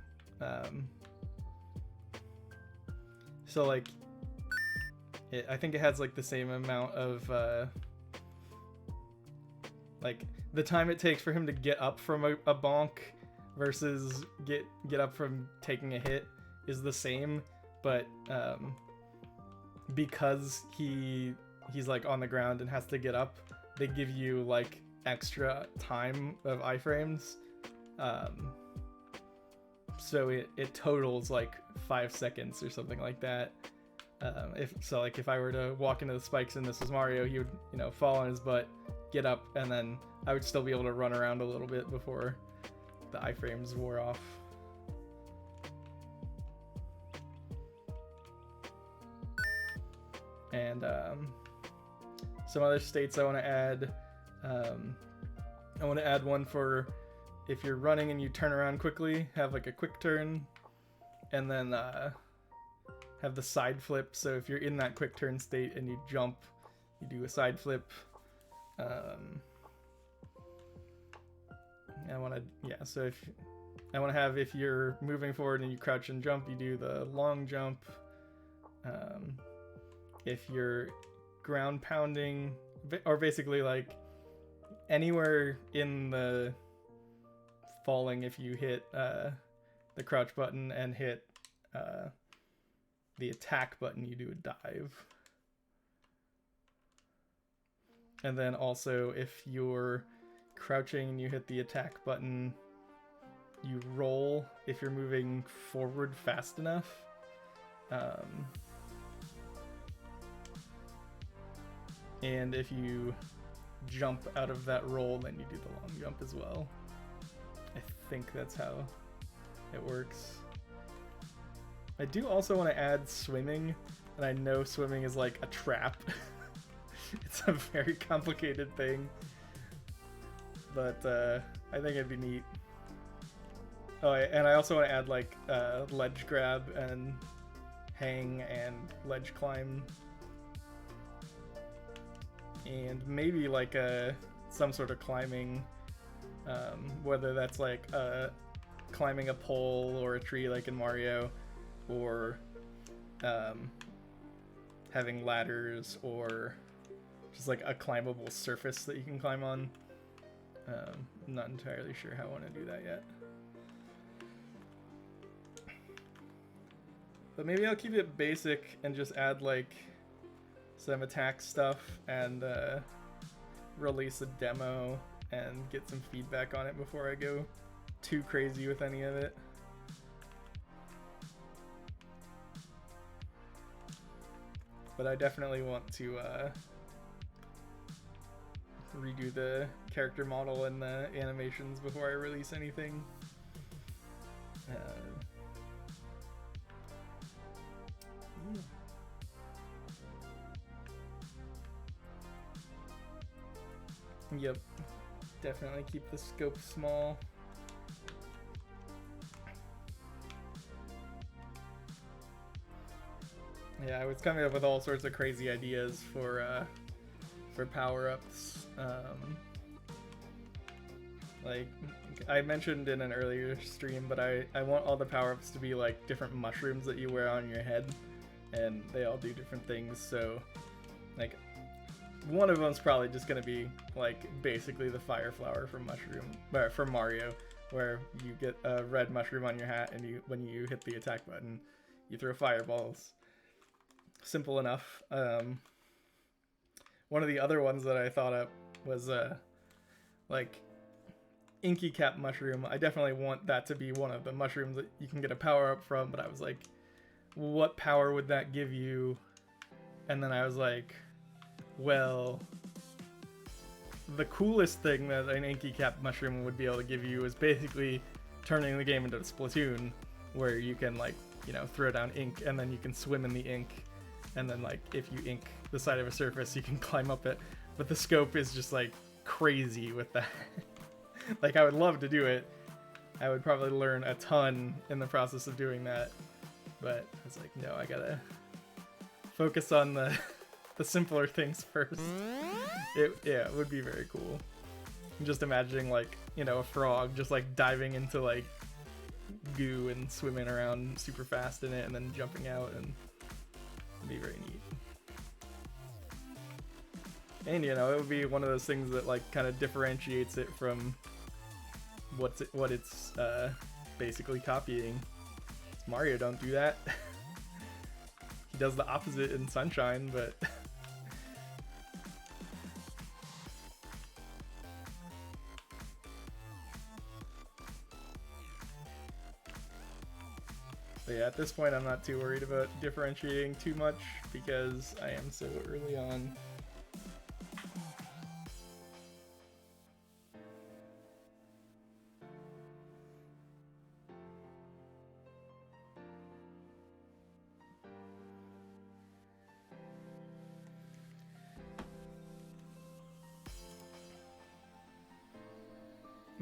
so like I think it has like the same amount of like the time it takes for him to get up from a bonk versus get up from taking a hit is the same, but because he's like on the ground and has to get up, they give you like extra time of iframes. so it totals like 5 seconds or something like that. If I were to walk into the spikes and this was Mario, he would, you know, fall on his butt, get up, and then I would still be able to run around a little bit before the iframes wore off. And some other states I want to add. I want to add one for if you're running and you turn around quickly, have like a quick turn, and then have the side flip. So if you're in that quick turn state and you jump, you do a side flip. I want to have, if you're moving forward and you crouch and jump, you do the long jump. If you're ground pounding, or basically like anywhere in the falling, if you hit the crouch button and hit the attack button, you do a dive. And then also if you're crouching and you hit the attack button, you roll if you're moving forward fast enough. And if you jump out of that roll, then you do the long jump as well. I think that's how it works. I do also want to add swimming, and I know swimming is like a trap. It's a very complicated thing, but I think it'd be neat. Oh, and I also want to add like ledge grab and hang and ledge climb, and maybe like some sort of climbing, whether that's like climbing a pole or a tree like in Mario, or having ladders, or just like a climbable surface that you can climb on. I'm not entirely sure how I want to do that yet. But maybe I'll keep it basic and just add like some attack stuff and release a demo and get some feedback on it before I go too crazy with any of it. But I definitely want to redo the character model and the animations before I release anything. Yep, definitely keep the scope small. Yeah, I was coming up with all sorts of crazy ideas for power-ups. Like I mentioned in an earlier stream, but I want all the power-ups to be like different mushrooms that you wear on your head, and they all do different things. So like one of them's probably just gonna be like basically the fire flower from from Mario, where you get a red mushroom on your hat, and when you hit the attack button, you throw fireballs. Simple enough. One of the other ones that I thought up was like Inky Cap mushroom. I definitely want that to be one of the mushrooms that you can get a power up from, but I was like, what power would that give you? And then I was like, well, the coolest thing that an Inky Cap mushroom would be able to give you is basically turning the game into a Splatoon, where you can like, you know, throw down ink and then you can swim in the ink, and then like if you ink the side of a surface, you can climb up it. But the scope is just like crazy with that. Like I would love to do it. I would probably learn a ton in the process of doing that, but I was like, no, I gotta focus on the simpler things first. It would be very cool. I'm just imagining like, you know, a frog just like diving into like goo and swimming around super fast in it and then jumping out, and it'd be very neat. And you know, it would be one of those things that like kind of differentiates it from what it's basically copying. Mario don't do that. He does the opposite in Sunshine, but But yeah, at this point I'm not too worried about differentiating too much because I am so early on.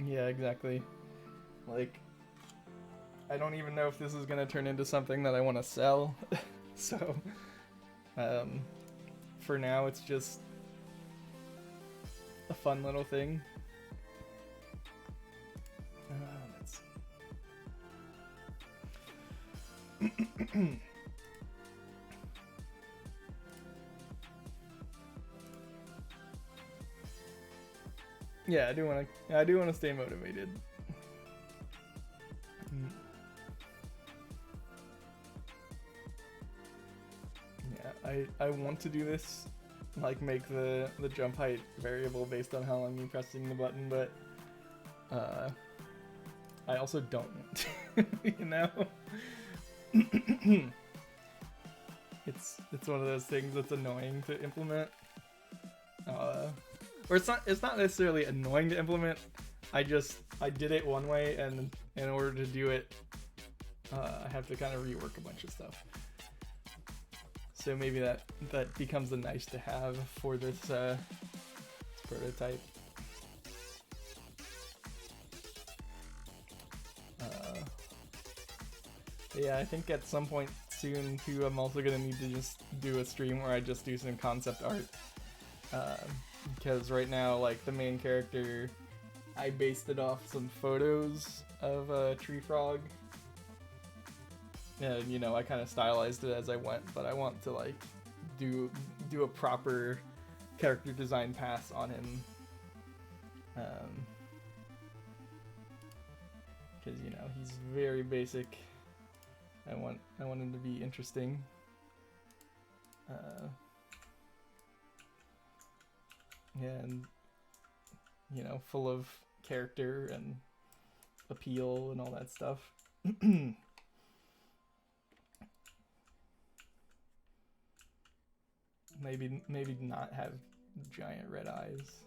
Yeah, exactly. Like, I don't even know if this is gonna turn into something that I want to sell. So, for now, it's just a fun little thing. Let's see. Yeah, I do want to stay motivated. Yeah, I want to do this, like make the jump height variable based on how long you're pressing the button, but I also don't want to, you know? It's one of those things that's annoying to implement. Or it's not necessarily annoying to implement. I did it one way, and in order to do it, I have to kind of rework a bunch of stuff. So maybe that becomes a nice to have for this prototype. Yeah, I think at some point soon too, I'm also gonna need to just do a stream where I just do some concept art. Because right now, like, the main character, I based it off some photos of a tree frog. And, you know, I kind of stylized it as I went, but I want to, like, do a proper character design pass on him. Because, you know, he's very basic. I want him to be interesting. And, you know, full of character and appeal and all that stuff. Maybe not have giant red eyes.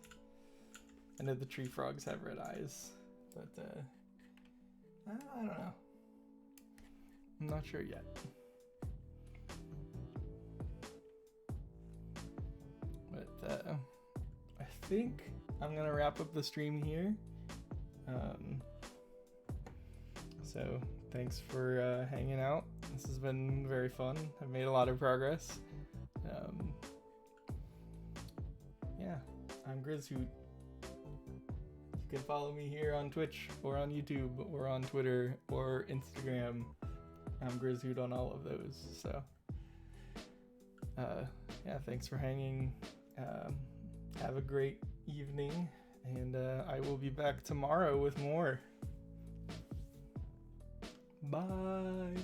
I know the tree frogs have red eyes, but I don't know. I'm not sure yet. But I think I'm gonna wrap up the stream here. So thanks for hanging out. This has been very fun. I've made a lot of progress. Yeah, I'm Grizzhoot. You can follow me here on Twitch or on YouTube or on Twitter or Instagram. I'm Grizzhoot on all of those. So yeah, thanks for hanging. Have a great evening, and I will be back tomorrow with more. Bye.